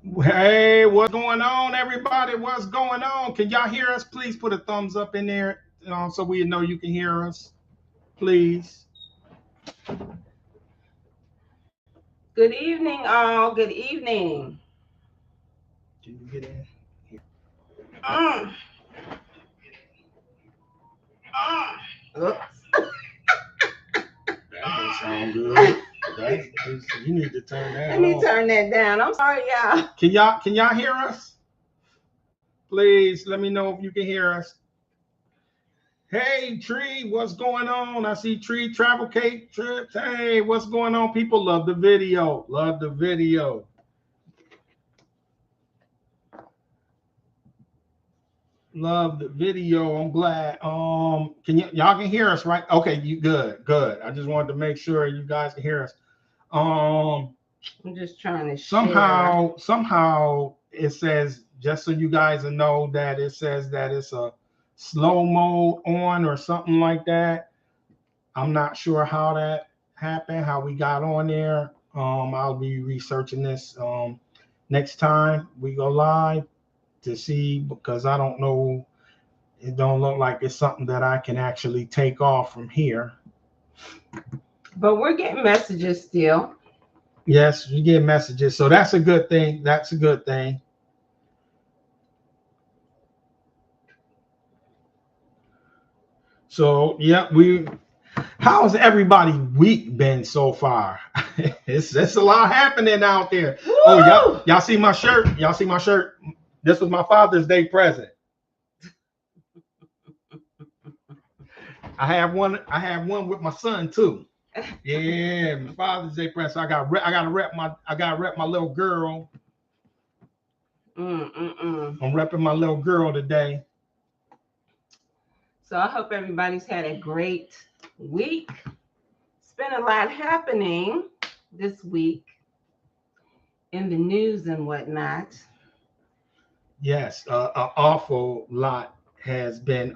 Hey, what's going on, everybody? What's going on? Can y'all hear us? Please put a thumbs up in there so we know you can hear us. Please. Good evening, all. Good evening. Can you get in? Mm, Oops. That don't sound good. You need to turn that Let me off. turn that down. I'm sorry, y'all. Can y'all hear us? Please let me know if you can hear us. Hey, Tree, what's going on? I see Tree Travel Cake Trips. Hey, what's going on? People love the video. Love the video. Love the video. I'm glad. Y'all can hear us, right? Okay, you good, good. I just wanted to make sure you guys can hear us. Um, I'm just trying to share. somehow it says, just so you guys know, that it says that it's a slow mode on or something like that. I'm not sure how that happened, how we got on there. I'll be researching this next time we go live to see, because I don't know. It don't look like it's something that I can actually take off from here. But we're getting messages still. Yes, you get messages, so that's a good thing. That's a good thing. So yeah, how's everybody week been so far? It's a lot happening out there. Oh, Woo! y'all see my shirt? Y'all see my shirt? This was my Father's Day present. I have one with my son too. Yeah, my Father's Day present. I got to rep my little girl. I'm repping my little girl today. So I hope everybody's had a great week. It's been a lot happening this week in the news and whatnot. Yes, an awful lot has been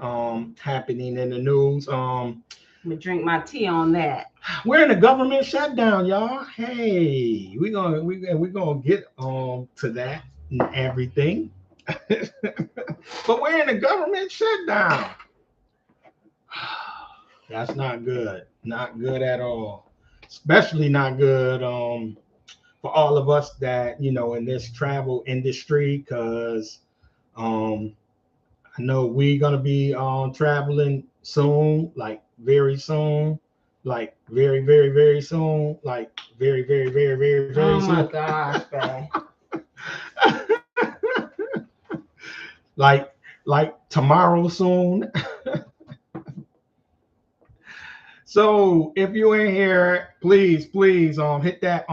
happening in the news. I'm gonna drink my tea on that. We're in a government shutdown, y'all. Hey, we're gonna get to that and everything. But we're in a government shutdown. That's not good. Not good at all. Especially not good for all of us that, in this travel industry, because um I know we're gonna be traveling soon, like very soon, like very, very, very soon, like very, very, very, very, very Oh soon. my gosh, babe. like tomorrow soon. So if you're in here, please hit that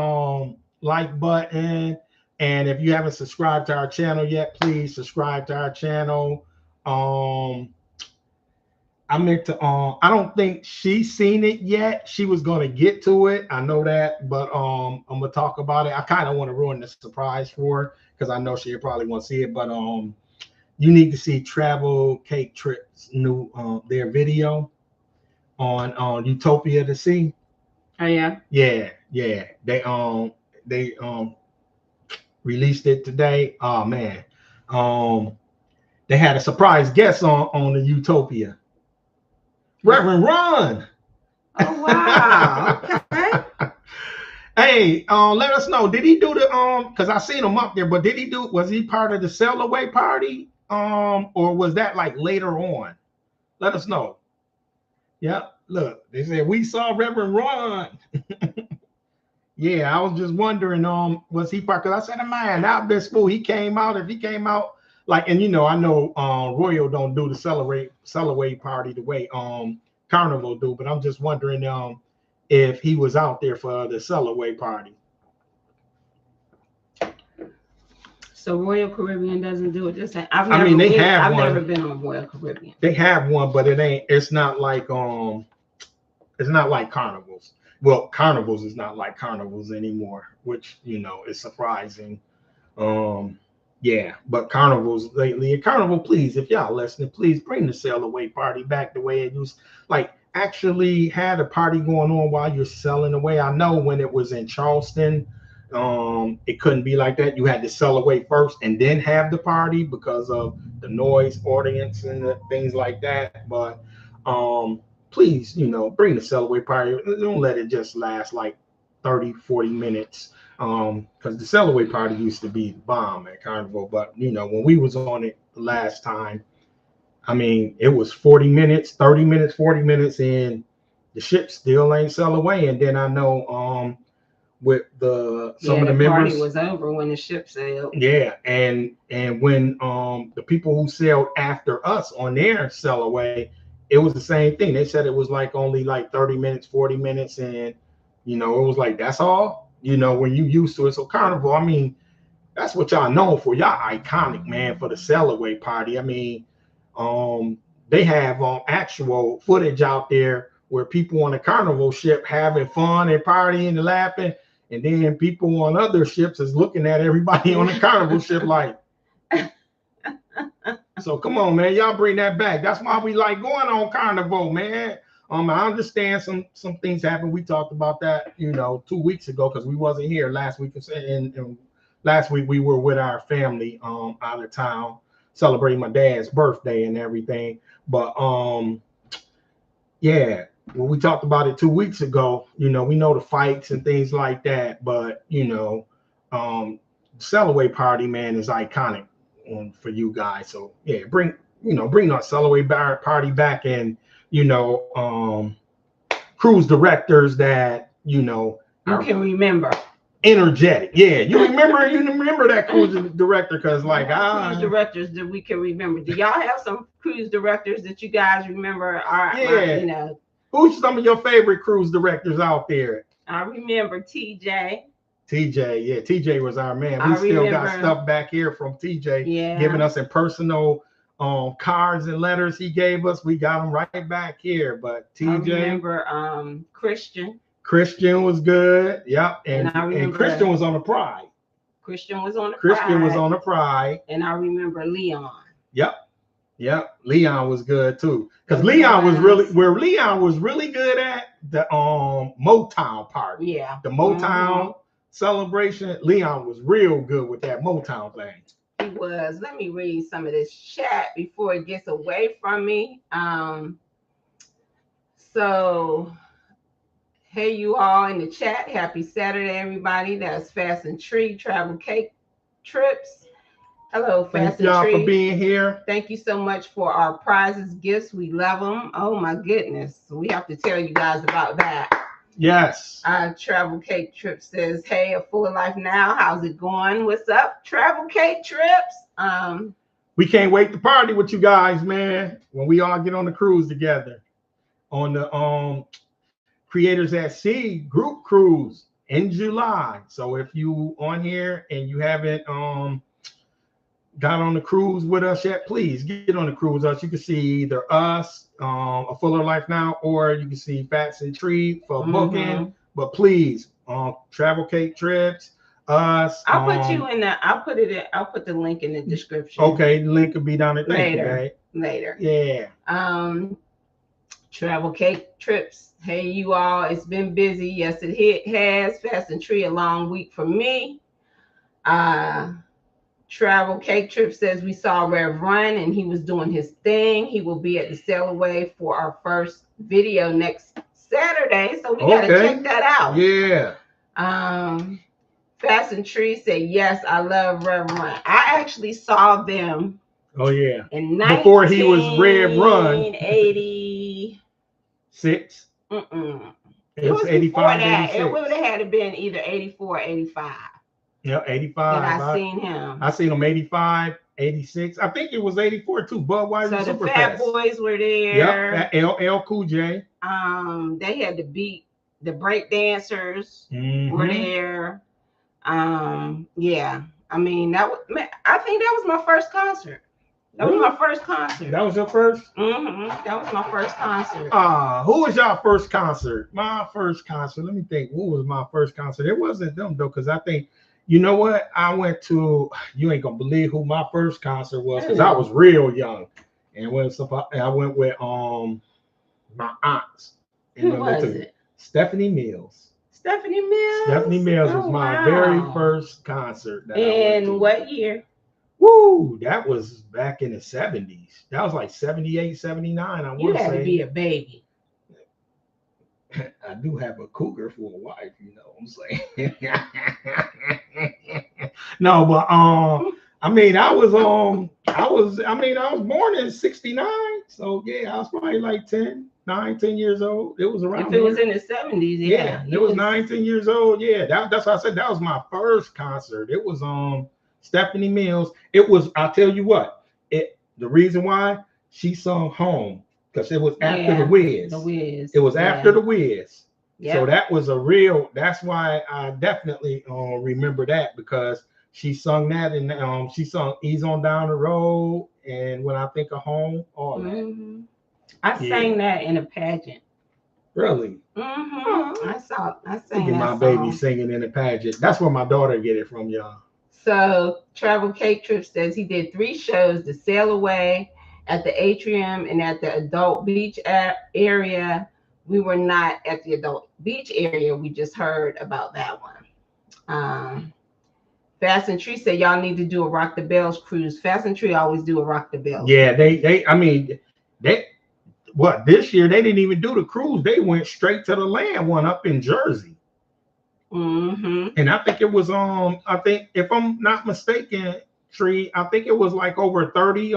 like button. And if you haven't subscribed to our channel yet, please subscribe to our channel. Um I meant to I don't think she's seen it yet. She was gonna get to it. I know that, but I'm gonna talk about it. I kind of want to ruin the surprise for her because I know she probably won't see it. But you need to see Travel Cake Trips new their video on Utopia to see. Oh yeah. Yeah. They released it today. Oh man. Um they had a surprise guest on the Utopia. Reverend Ron. Oh wow. Okay. Hey, let us know. Did he do the because I seen him up there, but was he part of the sail away party? Or was that like later on? Let us know. Yep. Look, they said we saw Reverend Ron. Yeah, I was just wondering, was he part? Because I said, man, that this fool, he came out. If he came out like, and I know Royal don't do the celebrate party the way Carnival do, but I'm just wondering if he was out there for the celebrate party. So Royal Caribbean doesn't do it. Just I've never been on Royal Caribbean. They have one, but it's not like carnivals. Well, carnivals is not like carnivals anymore, which is surprising. Um, yeah, but carnivals lately, and Carnival, please, if y'all listening, please bring the sail away party back the way it used. Like actually had a party going on while you're selling away. I know when it was in Charleston, It couldn't be like that. You had to celebrate first and then have the party because of the noise, audience, and things like that. But please, bring the celebrate party. Don't let it just last like 30, 40 minutes. Because the celebrate party used to be the bomb at Carnival. But when we was on it the last time, I mean, it was 40 minutes, 30 minutes, 40 minutes, and the ship still ain't sell away. And then I know with some of the members, party was over when the ship sailed. Yeah, and when the people who sailed after us on their sell away, it was the same thing. They said it was like only like 30 minutes, 40 minutes, and it was like that's all. When you used to it. So Carnival, I mean, that's what y'all known for. Y'all iconic, man, for the sell away party. I mean, they have actual footage out there where people on the Carnival ship having fun and partying and laughing. And then people on other ships is looking at everybody on the Carnival ship like, so come on, man, y'all bring that back. That's why we like going on Carnival, man. I understand some things happened. We talked about that, 2 weeks ago because we wasn't here last week. And last week we were with our family out of town celebrating my dad's birthday and everything. But yeah. Well, we talked about it 2 weeks ago. We know the fights and things like that, but Cellaway party, man, is iconic for you guys. So yeah, bring our Cellaway party back, and cruise directors that you can remember. Energetic, yeah. You remember that cruise director because cruise directors that we can remember. Do y'all have some cruise directors that you guys remember? Who's some of your favorite cruise directors out there? I remember TJ. Yeah, TJ was our man. We still got stuff back here from TJ, giving us personal cards and letters he gave us. We got them right back here. But TJ, I remember Christian. Christian was good. Yep, and Christian was on the Pride. Christian was on the Pride. And I remember Leon. Yep, Leon was good too. Because Leon was really good at the Motown party. Yeah. The Motown celebration. Leon was real good with that Motown thing. He was. Let me read some of this chat before it gets away from me. So hey, you all in the chat. Happy Saturday, everybody. That's Fast and Tree Travel Cake Trips. Hello, Fast and Tree. Thank y'all for being here. Thank you so much for our prizes, gifts. We love them. Oh my goodness. We have to tell you guys about that. Yes. Travel Cake Trip says, hey, a full life now. How's it going? What's up, Travel Cake Trips? We can't wait to party with you guys, man. When we all get on the cruise together. On the Creators at Sea group cruise in July. So if you on here and you haven't got on the cruise with us yet, please get on the cruise with us. You can see either us, A Fuller Life Now, or you can see Fats and Tree for booking. But please, Travel Cake Trips, us. I'll put the link in the description. Okay, the link will be down there later. Yeah. Travel Cake Trips. Hey, you all, it's been busy. Yes, it has. Fast and Tree, a long week for me. Travel Cake Trip says we saw Rev Run and he was doing his thing. He will be at the Sail Away for our first video next Saturday. So we got to check that out. Yeah. Fast and Tree said, yes, I love Rev Run. I actually saw them. Oh, yeah. In before he was Rev Run. 1986. It was 85. It would have had to been either 84 or 85. Yeah, 85. And I seen him. I seen him 85, 86. I think it was 84 too. Budweiser. So the Fat Boys were there. Yeah, LL Cool J. They had the break dancers were there. Yeah. I mean, I think that was my first concert. That was my first concert. That was your first? That was my first concert. Who was your first concert? My first concert. Let me think. Who was my first concert? It wasn't them though, because I think, you know what? I went to, you ain't gonna believe who my first concert was, because I was real young. And I went with my aunts. Who was it? Stephanie Mills. Stephanie Mills. Stephanie Mills was my very first concert that I went to. In what year? Woo, that was back in the 70s. That was like 78, 79. I want to say. You had to be a baby. I do have a cougar for a wife, you know what I'm saying? No, but I mean, I was born in 69. So yeah, I was probably like 10 years old. It was around. If it was in the 70s, yeah. It was 19 years old. Yeah, that's why I said that was my first concert. It was Stephanie Mills. It was, I'll tell you what, the reason why she sung Home, because it was after the Wiz. The Wiz. It was after the Wiz. Yep. So that was that's why I definitely remember that, because she sung that, and she sung Ease on Down the Road, and When I Think of Home, all that. Mm-hmm. I sang that in a pageant. Really? Mm-hmm. Oh. I sang that my song. Baby singing in a pageant. That's where my daughter get it from, y'all. So Travel Cake Trip says he did 3 shows: the Sail Away, at the Atrium, and at the Adult Beach area. We were not at the Adult Beach area. We just heard about that one. Fast and Tree said y'all need to do a Rock the Bells cruise. Fast and Tree always do a Rock the Bells. Yeah, they this year they didn't even do the cruise. They went straight to the land one up in Jersey. Mm-hmm. And I think it was I think, if I'm not mistaken, Tree, I think it was like over 30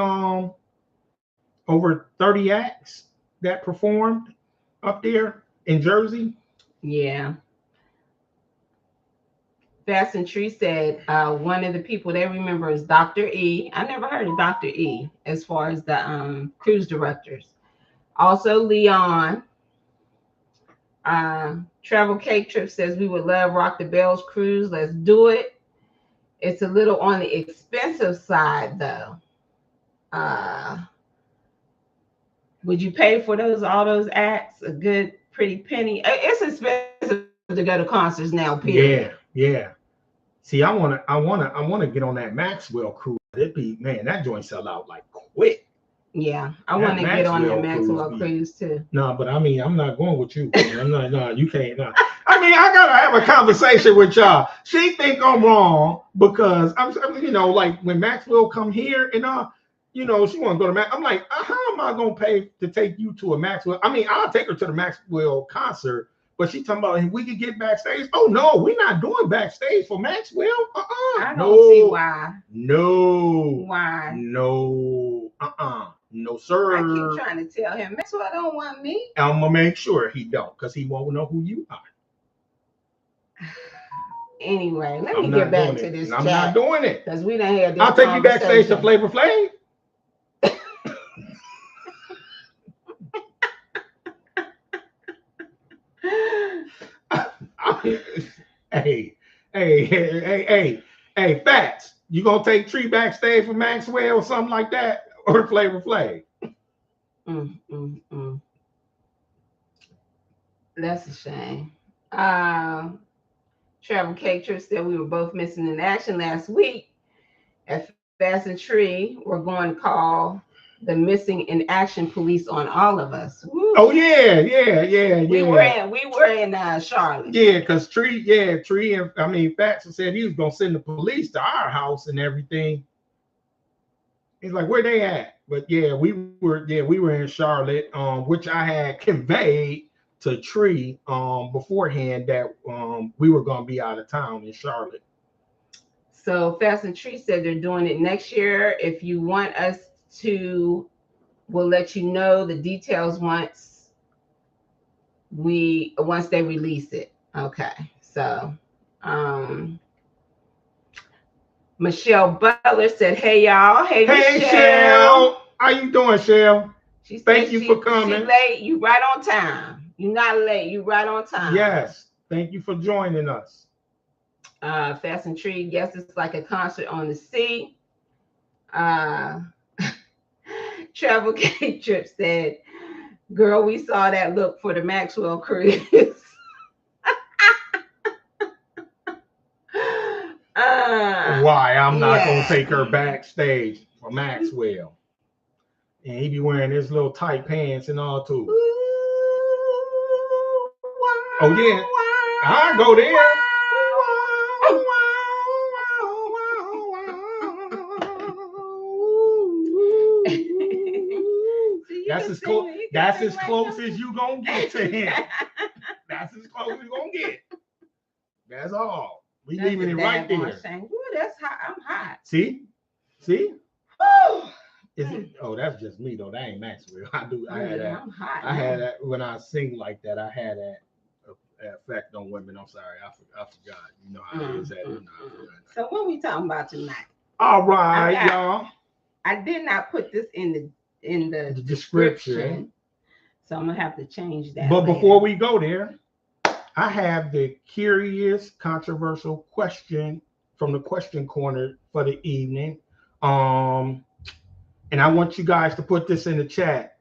acts that performed up there in Jersey. Yeah. Fast and Tree said one of the people they remember is Dr. E. I never heard of Dr. E as far as the cruise directors. Also Leon. Travel Cake Trip says we would love Rock the Bells cruise. Let's do it. It's a little on the expensive side though. Would you pay for all those acts? A good pretty penny. It's expensive to go to concerts now, period. Yeah. See, I wanna get on that Maxwell cruise. It'd be, man, that joint sell out like quick. Yeah, I want to get on that Maxwell cruise too. No, but I mean, I'm not going with you. I'm not. No, you can't. No. I mean, I gotta have a conversation with y'all. She think I'm wrong because I'm like when Maxwell come here and she want to go to Max. I'm like, how am I gonna pay to take you to a Maxwell? I mean, I'll take her to the Maxwell concert, but she talking about we could get backstage. Oh no, we're not doing backstage for Maxwell. I don't see why. No. Why? No. No, sir. I keep trying to tell him Maxwell don't want me. I'm gonna make sure he don't, because he won't know who you are. Anyway, let me get back to this. I'm not doing it because we done had this. I'll take you backstage to Flavor Flav. Hey, Fats, you gonna take Tree backstage for Maxwell or something like that, or Flavor Flav? That's a shame. Travel Cake Trip said we were both missing in action last week. At Fast and Tree, we're going to call the missing in action police on all of us. Woo. Oh yeah. We were in Charlotte. Yeah, because Tree and Fats said he was gonna send the police to our house and everything. He's like, where they at? But yeah, we were in Charlotte, which I had conveyed to Tree beforehand that we were gonna be out of town in Charlotte. So Fast and Tree said they're doing it next year. If you want us to, we'll let you know the details once they release it. Okay. So Michelle Butler said, hey y'all. Hey Michelle. How you doing, Shell? Thank you for coming. She's late. You right on time. You're not late. You right on time. Yes. Thank you for joining us. Fast and Tree, yes, it's like a concert on the sea. Travel Cake Trip said, girl, we saw that look for the Maxwell cruise. Why? I'm not going to take her backstage for Maxwell. And he be wearing his little tight pants and all too. Ooh, Oh, yeah. I go there. That's as close. That's as close as you gonna get to him. That's as close as you gonna get. That's all. We leaving it right there. Ooh, that's hot. I'm hot. See? Oh. Is it? Oh, that's just me though. That ain't Maxwell. I had that. I'm hot. I had that when I sing like that. I had that effect on women. I'm sorry. I forgot. You know how it is. So what are we talking about tonight? All right, y'all. I did not put this in the description, so I'm gonna have to change that. But before we go there, I have the curious, controversial question from the question corner for the evening. And I want you guys to put this in the chat.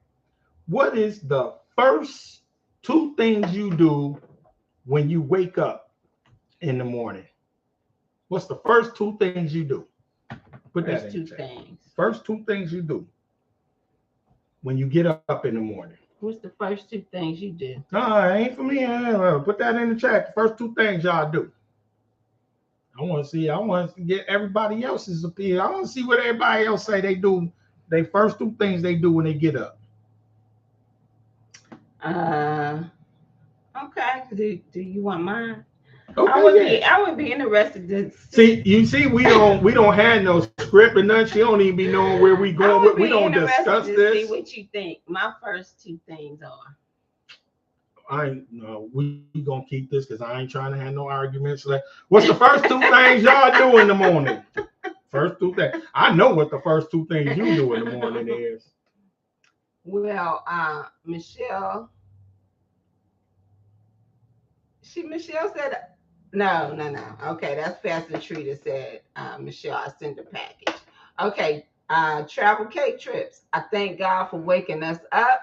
What is the first 2 things you do when you wake up in the morning? What's the first 2 things you do? Put that in the chat. First 2 things you do when you get up in the morning. What's the first 2 things you do? No, it ain't for me. Put that in the chat. The first 2 things y'all do. I want to get everybody else's opinion. I want to see what everybody else say they do. They first 2 things they do when they get up. Okay. Do you want mine? Okay, I would be interested to see. We don't have no script or nothing. She don't even be knowing where we going. We don't discuss this. See what you think. My first 2 things are. We gonna keep this because I ain't trying to have no arguments. Like, what's the first 2 things y'all do in the morning? First 2 things. I know what the first 2 things you do in the morning is. Well, Michelle said no. Okay, that's Pastor Tree that said, Michelle, I sent a package. Okay, travel cake trips. I thank God for waking us up.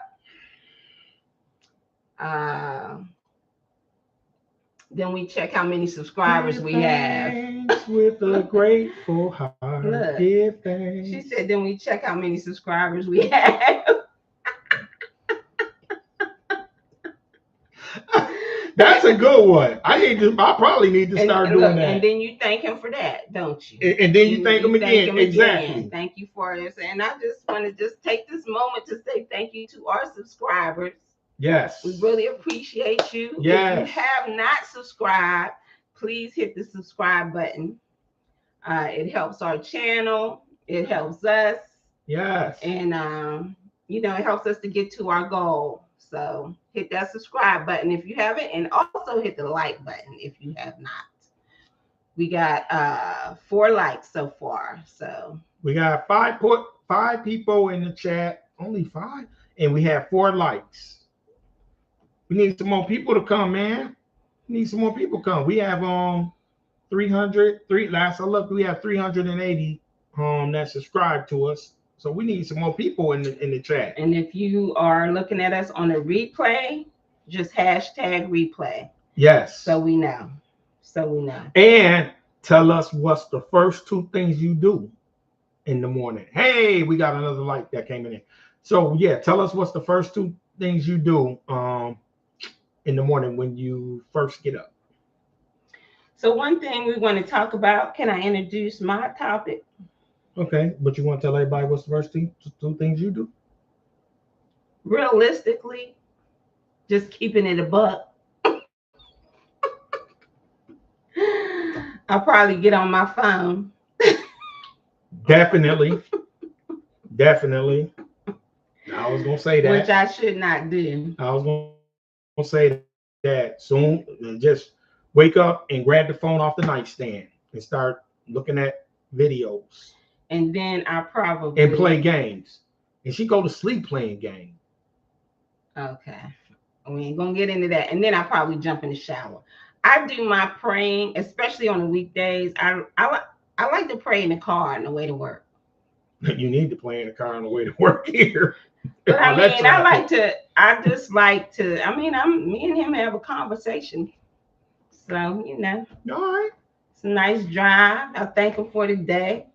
Then we check how many subscribers we have. With a grateful heart. Look, give thanks. She said, then we check how many subscribers we have. That's a good one. I probably need to start doing that. And then you thank him for that, don't you? And then you thank him again. Exactly. Thank you for it. And I just want to take this moment to say thank you to our subscribers. Yes. We really appreciate you. Yes. If you have not subscribed, please hit the subscribe button. It helps our channel. It helps us. Yes. And it helps us to get to our goal. So hit that subscribe button if you haven't, and also hit the like button if you have not. We got 4 likes so far. So we got 5 people in the chat, only 5, and we have 4 likes. We need some more people to come, man. We need some more people come. We have 300. Last I looked, we have 380 that subscribe to us. So we need some more people in the chat. And if you are looking at us on a replay, just hashtag replay. Yes. So we know. And tell us what's the first 2 things you do in the morning. Hey, we got another like that came in. So yeah, tell us what's the first 2 things you do in the morning when you first get up. So one thing we want to talk about, can I introduce my topic? Okay, but you want to tell everybody what's the first 2 things you do? Realistically, just keeping it a buck. I'll probably get on my phone. Definitely. I was gonna say that. Which I should not do. I was gonna say that soon. Just wake up and grab the phone off the nightstand and start looking at videos. And then I probably and play games. And she go to sleep playing games. Okay. We ain't gonna get into that. And then I probably jump in the shower. I do my praying, especially on the weekdays. I like to pray in the car on the way to work. You need to play in the car on the way to work here. But I mean, me and him have a conversation. So, All right. It's a nice drive. I thank him for the day,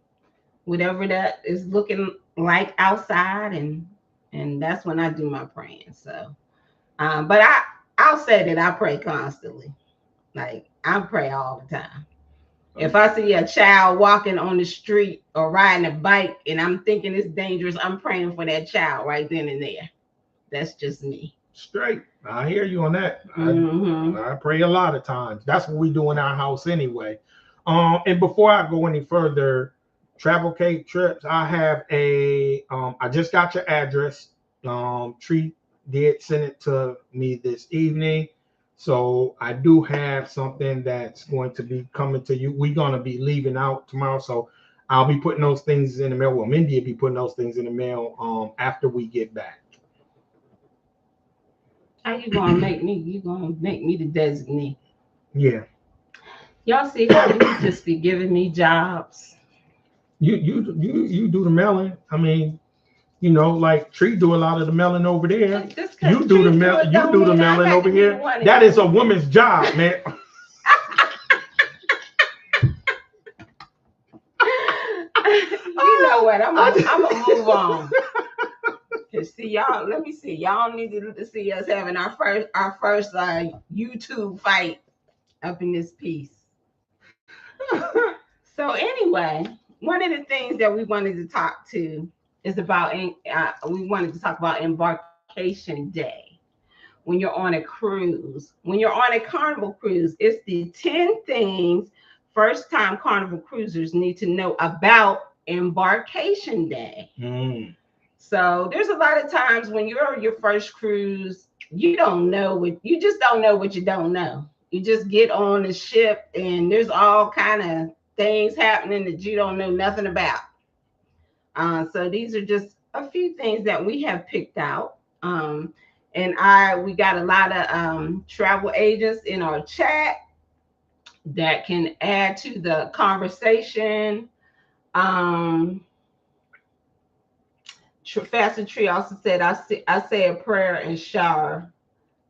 whatever that is looking like outside, and that's when I do my praying. So, but I'll say that I pray constantly. Like, I pray all the time. If I see a child walking on the street or riding a bike and I'm thinking it's dangerous, I'm praying for that child right then and there. That's just me. Straight. I hear you on that. I pray a lot of times. That's what we do in our house anyway. And before I go any further, Travel Cake Trips, I have I just got your address. Tree did send it to me this evening. So I do have something that's going to be coming to you. We're going to be leaving out tomorrow. So I'll be putting those things in the mail. Well, Mindy will be putting those things in the mail after we get back. How you gonna make me? You gonna make me the designee? Yeah. Y'all see how you just be giving me jobs? You do the mailing. I mean, like Tree do a lot of the mailing over there. You do the mailing over here. That is a woman's job, man. You know what? I'm gonna move on. See y'all. Let me see. Y'all need to see us having our first YouTube fight up in this piece. So anyway, one of the things that we wanted to talk to is about. We wanted to talk about Embarkation Day. When you're on a cruise, when you're on a Carnival cruise, it's the 10 things first-time Carnival cruisers need to know about Embarkation Day. So there's a lot of times when you're on your first cruise, you just don't know what you don't know. You just get on the ship and there's all kind of things happening that you don't know nothing about. So these are just a few things that we have picked out. And we got a lot of travel agents in our chat that can add to the conversation. Fasting Tree also said, I say a prayer and shower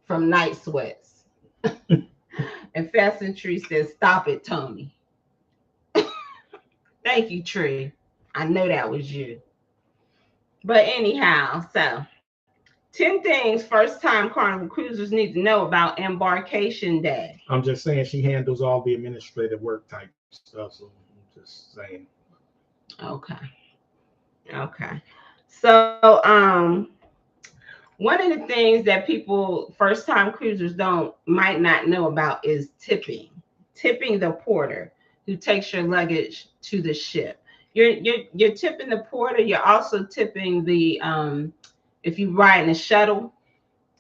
from night sweats. And Fasting Tree says, stop it, Tony. Thank you, Tree. I know that was you. But anyhow, so 10 things first-time Carnival cruisers need to know about Embarkation Day. I'm just saying she handles all the administrative work type stuff, so I'm just saying. Okay. So, one of the things that first-time cruisers might not know about is tipping. Tipping the porter who takes your luggage to the ship. You're tipping the porter. You're also tipping the if you ride in a shuttle.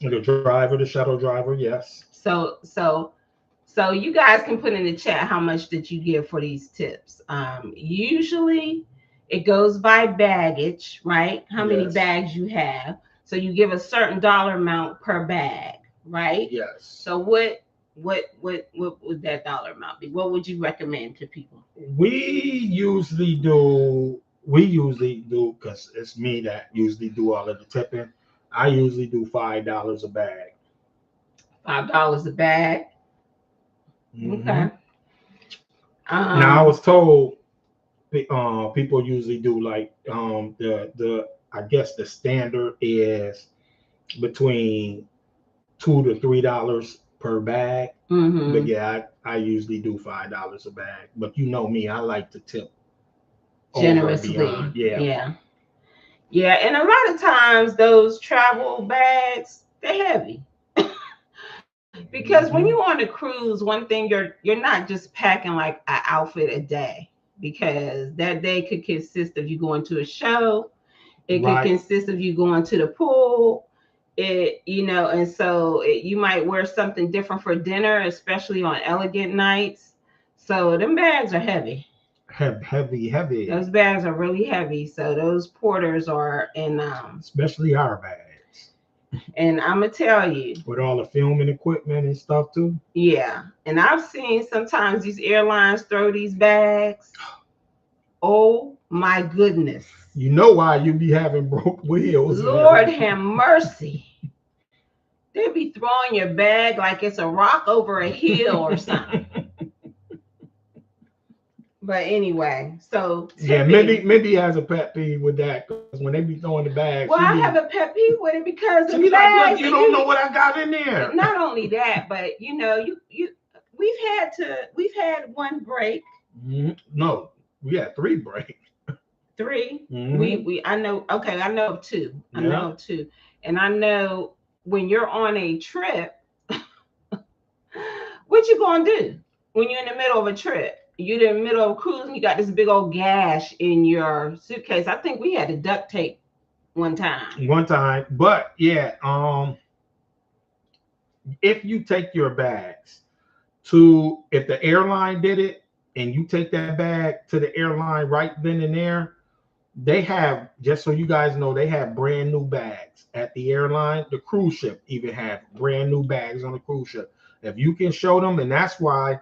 The shuttle driver, yes. So you guys can put in the chat how much did you give for these tips. Usually it goes by baggage, right? How many bags you have. So you give a certain dollar amount per bag, right? Yes. So what would that dollar amount be? What would you recommend to people? We usually do, because it's me that usually do all of the tipping. I usually do $5 a bag. $5 a bag. Okay. Now I was told people usually do like I guess the standard is between $2 to $3 per bag. But yeah, I usually do $5 a bag. But you know me, I like to tip generously. Yeah. And a lot of times those travel bags, they're heavy. Because when you're on a cruise, one thing you're not just packing like an outfit a day, because that day could consist of you going to a show. It could consist of you going to the pool. And so you might wear something different for dinner, especially on elegant nights. So them bags are heavy. Heavy. Those bags are really heavy. So those porters are especially our bags. And I'm gonna tell you, with all the filming equipment and stuff too. Yeah, and I've seen sometimes these airlines throw these bags. Oh my goodness! You know why you be having broke wheels? Lord have mercy. They be throwing your bag like it's a rock over a hill or something. But anyway, so tipping. Yeah, Mindy has a pet peeve with that, because when they be throwing the bags. Well, I have a pet peeve with it because the bags, you don't know what I got in there. Not only that, but we we've had one break. No, we had 3 breaks. 3. Mm-hmm. I know. Okay, I know of 2. I Yeah. know of 2, and I know when you're on a trip, what you gonna do when you're in the middle of a trip? You're in the middle of a cruise and you got this big old gash in your suitcase. I think we had to duct tape one time. But yeah, if you take your bags to, if the airline did it and you take that bag to the airline right then and there, they have, just so you guys know, they have brand new bags at the airline. The cruise ship even have brand new bags on the cruise ship. If you can show them, and that's why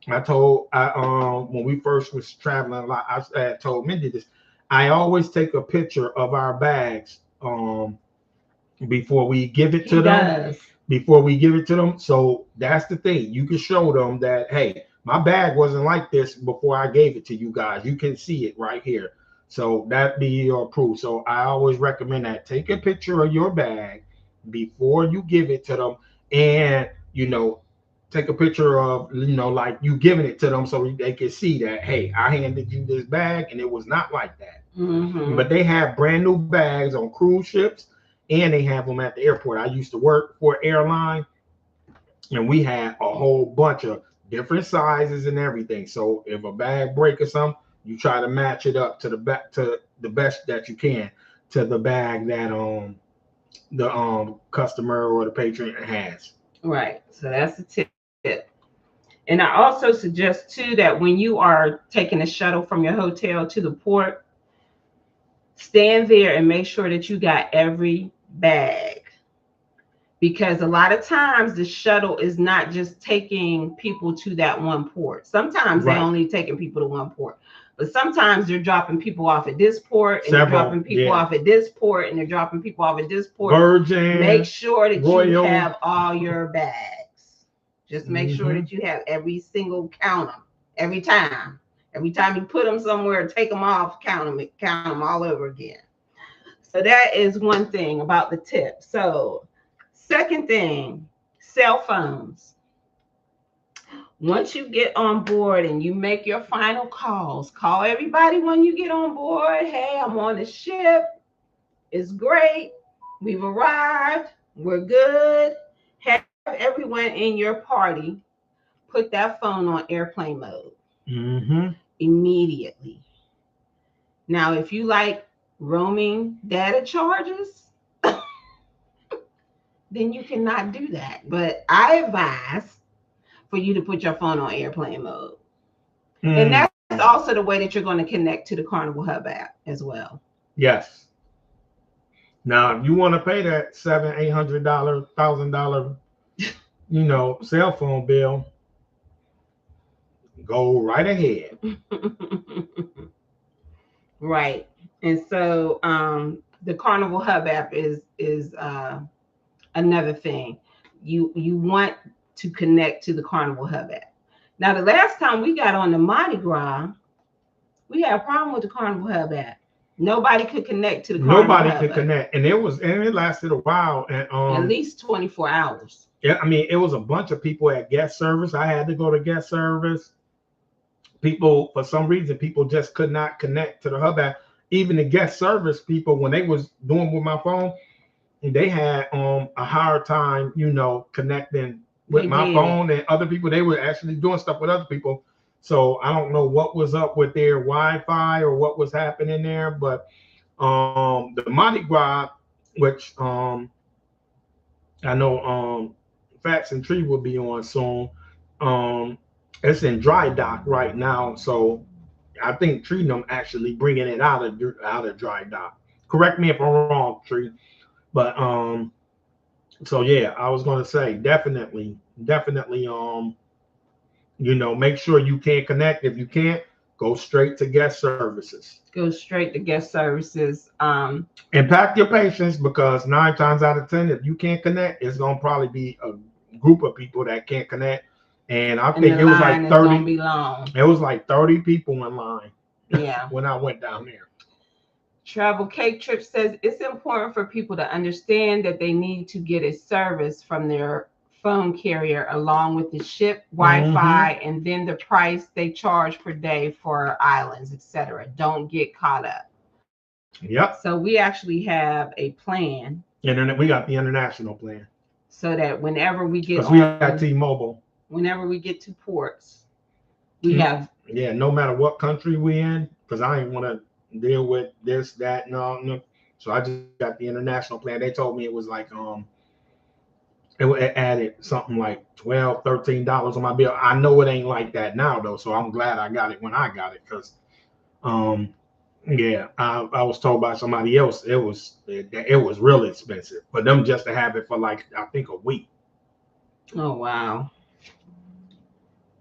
when we first was traveling a lot, I told Mindy this. I always take a picture of our bags before we give it to them. Before we give it to them. So that's the thing. You can show them that, hey, my bag wasn't like this before I gave it to you guys. You can see it right here. So that be your proof. So I always recommend that. Take a picture of your bag before you give it to them, and take a picture of like you giving it to them so they can see that, hey, I handed you this bag and it was not like that. But they have brand new bags on cruise ships, and they have them at the airport. I used to work for an airline, and we had a whole bunch of different sizes and everything. So if a bag break or something, you try to match it up to the best that you can to the bag that the customer or the patron has. Right. So that's the tip. And I also suggest too that when you are taking a shuttle from your hotel to the port, stand there and make sure that you got every bag. Because a lot of times the shuttle is not just taking people to that one port. Sometimes they're only taking people to one port. But sometimes they're dropping people off at this port, and they're dropping people off at this port, and they're dropping people off at this port. Virgin. Make sure that Royal. you have all your bags. Just make sure that you have every single, count them every time. Every time you put them somewhere, take them off, count them all over again. So that is one thing about the tip. So second thing, cell phones. Once you get on board and you make your final calls, call everybody when you get on board. Hey, I'm on the ship. It's great. We've arrived. We're good. Have everyone in your party put that phone on airplane mode immediately. Now, if you like roaming data charges, then you cannot do that. But I advise for you to put your phone on airplane mode. And that's also the way that you're going to connect to the Carnival Hub app as well. Yes. Now, if you want to pay that $700, $800, $1,000, cell phone bill, go right ahead. Right. And so the Carnival Hub app is another thing. You want to connect to the Carnival Hub app. Now, the last time we got on the Mardi Gras, we had a problem with the Carnival Hub app. Nobody could connect to the Carnival Hub app. Connect, and it lasted a while, and at least 24 hours. Yeah, I mean, it was a bunch of people at guest service. I had to go to guest service. People, for some reason, people just could not connect to the Hub app. Even the guest service people, when they was doing with my phone, they had a hard time, connecting with my phone and other people. They were actually doing stuff with other people. So I don't know what was up with their Wi-Fi or what was happening there, but the Mardi Gras, which I know Fats and Tree will be on soon. It's in dry dock right now, so I think Tree them actually bringing it out of dry dock. Correct me if I'm wrong, Tree, but so yeah, I was gonna say definitely, make sure you can connect. If you can't, go straight to guest services. Go straight to guest services. And pack your patience, because 9 times out of 10, if you can't connect, it's gonna probably be a group of people that can't connect. And I think it was like 30. Be long. It was like 30 people in line. Yeah. When I went down there. Travel Cake Trip says it's important for people to understand that they need to get a service from their phone carrier along with the ship Wi-Fi, and then the price they charge per day for islands, etc. Don't get caught up. Yep. So we actually have a plan. And we got the international plan. So that whenever we get, because we got T-Mobile. Whenever we get to ports, we have. Yeah, no matter what country we in, because I ain't want to deal with this, that, no. So I just got the international plan. They told me it was like it added something like $12, $13 on my bill. I know it ain't like that now though, so I'm glad I got it when I got it, because yeah, I was told by somebody else it was really expensive for them just to have it for like I think a week. Oh wow.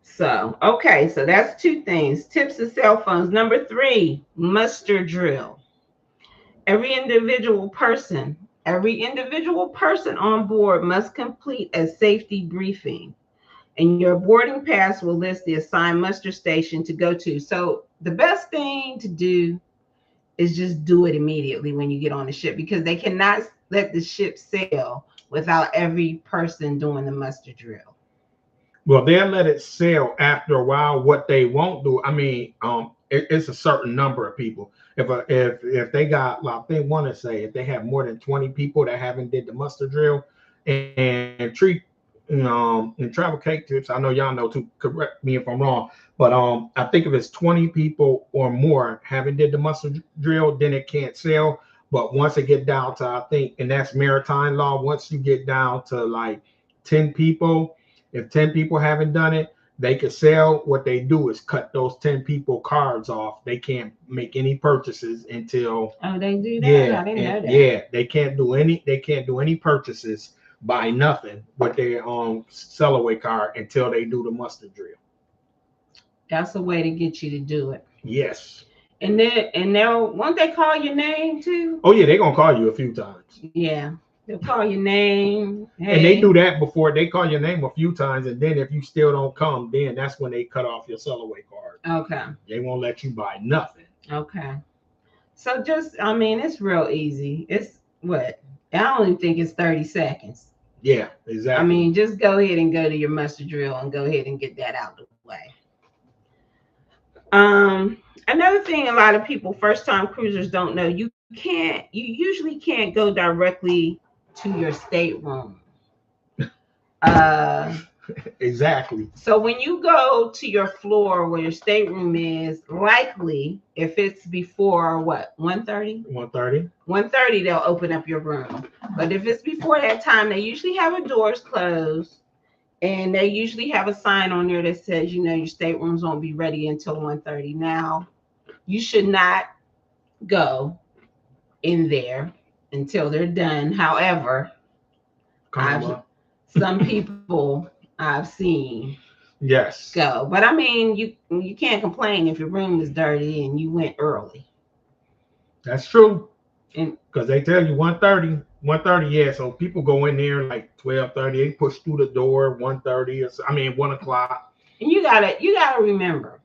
So okay, so that's two things. Tips of cell phones. Number 3, muster drill. Every individual person on board must complete a safety briefing, and your boarding pass will list the assigned muster station to go to. So the best thing to do is just do it immediately when you get on the ship, because they cannot let the ship sail without every person doing the muster drill. Well, they'll let it sail after a while. What they won't do, I mean, it's a certain number of people. If they got, like, they want to say if they have more than 20 people that haven't did the muster drill, and treat, in travel cake tips, I know y'all know too. Correct me if I'm wrong, but I think if it's 20 people or more haven't did the muster drill, then it can't sail. But once it get down to, I think, and that's maritime law, once you get down to like 10 people. If 10 people haven't done it, they could sell. What they do is cut those 10 people cards off. They can't make any purchases until. Oh, they do that? Yeah, I didn't know that. Yeah, they can't do any purchases, buy nothing with their sell away card until they do the muster drill. That's a way to get you to do it. Yes. And they'll, won't they call your name too? Oh yeah, they're gonna call you a few times. Yeah. They'll call your name. Hey. And they do that before. They call your name a few times, and then if you still don't come, then that's when they cut off your sell away card. Okay. They won't let you buy nothing. Okay. So just, I mean, it's real easy. It's what? I don't even think it's 30 seconds. Yeah, exactly. I mean, just go ahead and go to your muster drill and go ahead and get that out of the way. Another thing a lot of people, first-time cruisers, don't know, you usually can't go directly to your stateroom. Exactly. So when you go to your floor where your stateroom is, likely if it's before what, 1:30? 1:30. 1:30 they'll open up your room. But if it's before that time, they usually have the doors closed, and they usually have a sign on there that says, your staterooms won't be ready until 1:30. Now, you should not go in there until they're done. However, some people I've seen go. But I mean, you can't complain if your room is dirty and you went early. That's true. And because they tell you 1:30, yeah. So people go in there like 12:30. They push through the door 1:30 or so, 1 o'clock. And you gotta remember,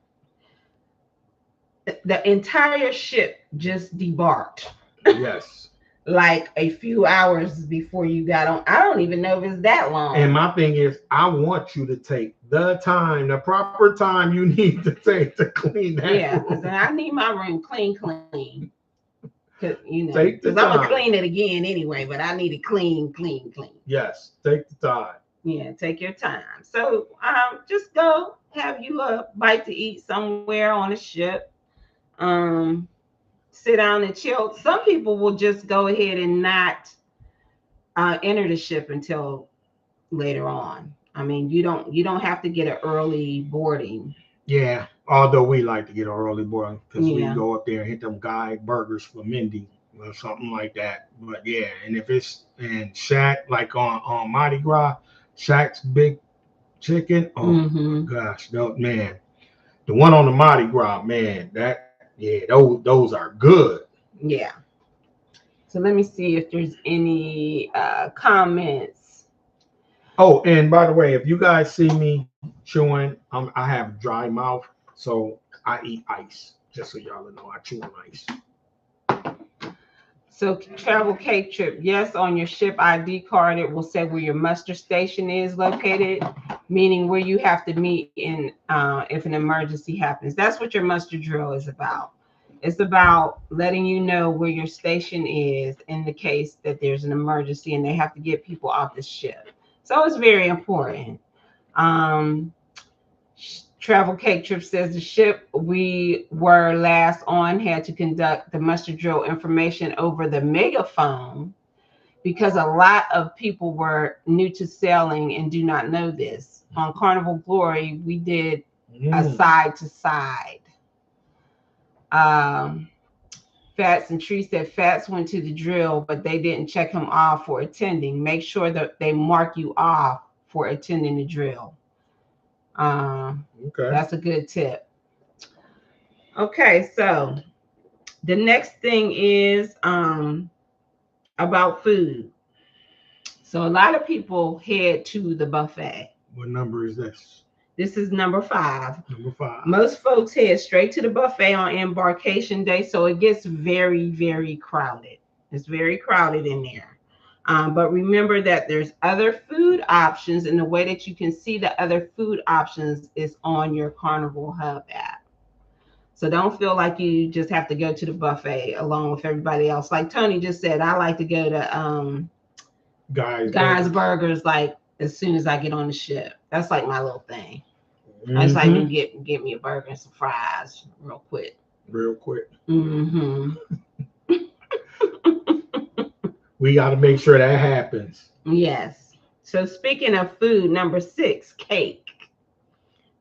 the entire ship just debarked. Yes. Like a few hours before you got on. I don't even know if it's that long. And my thing is, I want you to take the proper time you need to take to clean that. Yeah, because I need my room clean. Because I'm gonna clean it again anyway, but I need it clean. Yes, take the time. Yeah, take your time. So just go have you a bite to eat somewhere on a ship. Sit down and chill. Some people will just go ahead and not enter the ship until later on. I mean, you don't have to get an early boarding. Yeah, although we like to get an early boarding because we go up there and hit them guy burgers for Mindy or something like that. But yeah, and if it's in Shack, like on Mardi Gras, Shack's Big Chicken. Oh gosh, man, the one on the Mardi Gras, man, those are good. Yeah. So let me see if there's any comments. Oh, and by the way, if you guys see me chewing, I have dry mouth, so I eat ice. Just so y'all know, I chew on ice. So travel cake trip. Yes, on your ship ID card, it will say where your muster station is located, meaning where you have to meet in if an emergency happens. That's what your muster drill is about. It's about letting you know where your station is in the case that there's an emergency and they have to get people off the ship. So it's very important. Um, Travel Cake Trip says the ship we were last on had to conduct the muster drill information over the megaphone because a lot of people were new to sailing and do not know this. On Carnival Glory, we did a side to side. Fats and Tree said Fats went to the drill, but they didn't check him off for attending. Make sure that they mark you off for attending the drill. Okay, that's a good tip. Okay, so the next thing is about food. So a lot of people head to the buffet. What number is this? This is number 5. Number 5. Most folks head straight to the buffet on embarkation day, so it gets very, very crowded. It's very crowded in there. But remember that there's other food options, and the way that you can see the other food options is on your Carnival Hub app. So don't feel like you just have to go to the buffet along with everybody else. Like Tony just said, I like to go to Guy's Burgers like as soon as I get on the ship. That's like my little thing. I just like to get me a burger and some fries real quick. Real quick. We got to make sure that happens. Yes. So speaking of food, number 6, cake.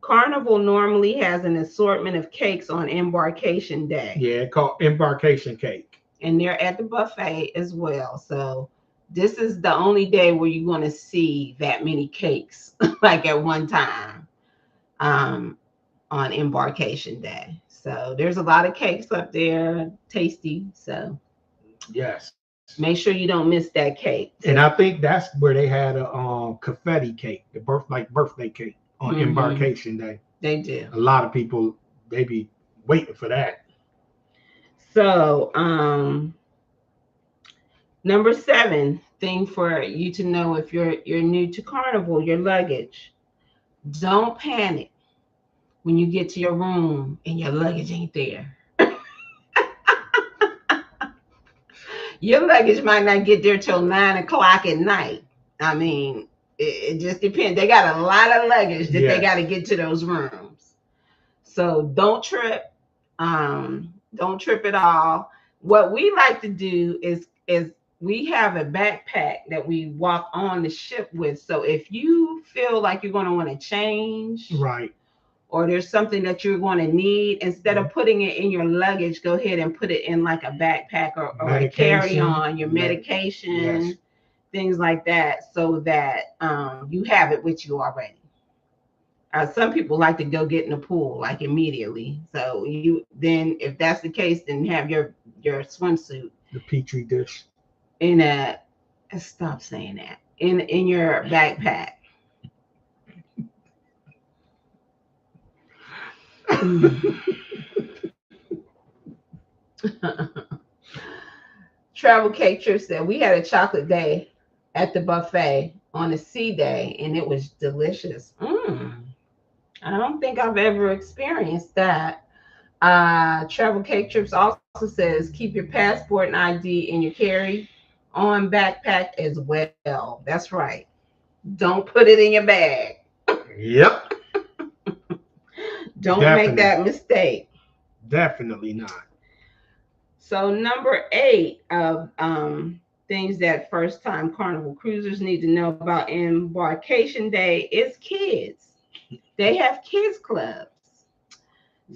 Carnival normally has an assortment of cakes on embarkation day. Yeah, called embarkation cake. And they're at the buffet as well. So this is the only day where you're going to see that many cakes like at one time on embarkation day. So there's a lot of cakes up there, tasty. So yes, make sure you don't miss that cake. And I think that's where they had a confetti cake, the birthday cake on embarkation day. They do. A lot of people, they be waiting for that. So number 7 thing for you to know if you're new to Carnival, your luggage. Don't panic when you get to your room and your luggage ain't there. Your luggage might not get there till 9 o'clock at night. I mean, it just depends. They got a lot of luggage that they got to get to those rooms. So don't trip. Don't trip at all. What we like to do is we have a backpack that we walk on the ship with. So if you feel like you're going to want to change, right, or there's something that you're going to need, instead of putting it in your luggage, go ahead and put it in like a backpack or a carry-on, your medication, things like that, so that you have it with you already. Some people like to go get in the pool like immediately. So then if that's the case, then have your swimsuit, the petri dish, in a stop saying that in your backpack. Travel Cake Trip said we had a chocolate day at the buffet on a sea day, and it was delicious. I don't think I've ever experienced that. Travel Cake Trips also says keep your passport and ID in your carry-on backpack as well. That's right. Don't put it in your bag. Yep. Don't make that mistake. Definitely not. So number 8 of things that first-time Carnival cruisers need to know about embarkation day is kids. They have kids clubs.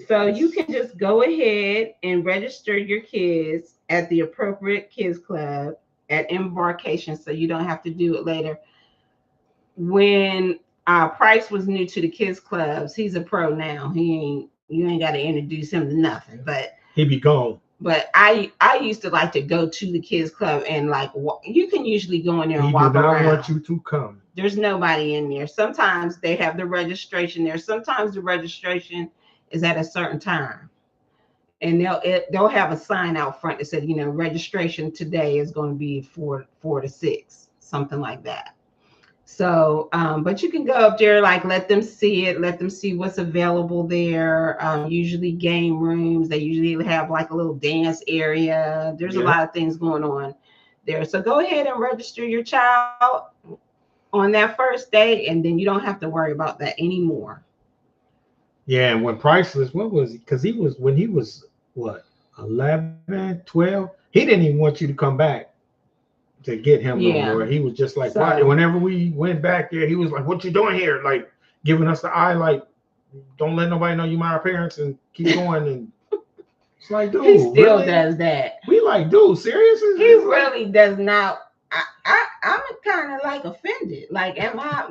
So you can just go ahead and register your kids at the appropriate kids club at embarkation, so you don't have to do it later. When Price was new to the kids clubs, he's a pro now. You ain't got to introduce him to nothing, but he be gone. But I used to like to go to the kids club and like you can usually go in there and walk around. I want you to come. There's nobody in there. Sometimes they have the registration there. Sometimes the registration is at a certain time. and they'll have a sign out front that said, registration today is going to be 4 to 6, something like that. So, but you can go up there, like let them see it, let them see what's available there. Usually game rooms, they usually have like a little dance area. There's a lot of things going on there. So go ahead and register your child on that first day, and then you don't have to worry about that anymore. Yeah, and when Priceless, what was he? Because when he was what, 11, 12, he didn't even want you to come back to get him no more. He was just like, why? Whenever we went back there, he was like, "What you doing here?" Like giving us the eye, like, "Don't let nobody know you my parents," and keep going. And it's like, dude, he still does that. We like, dude, seriously? He really does not. I'm kind of like offended. Like,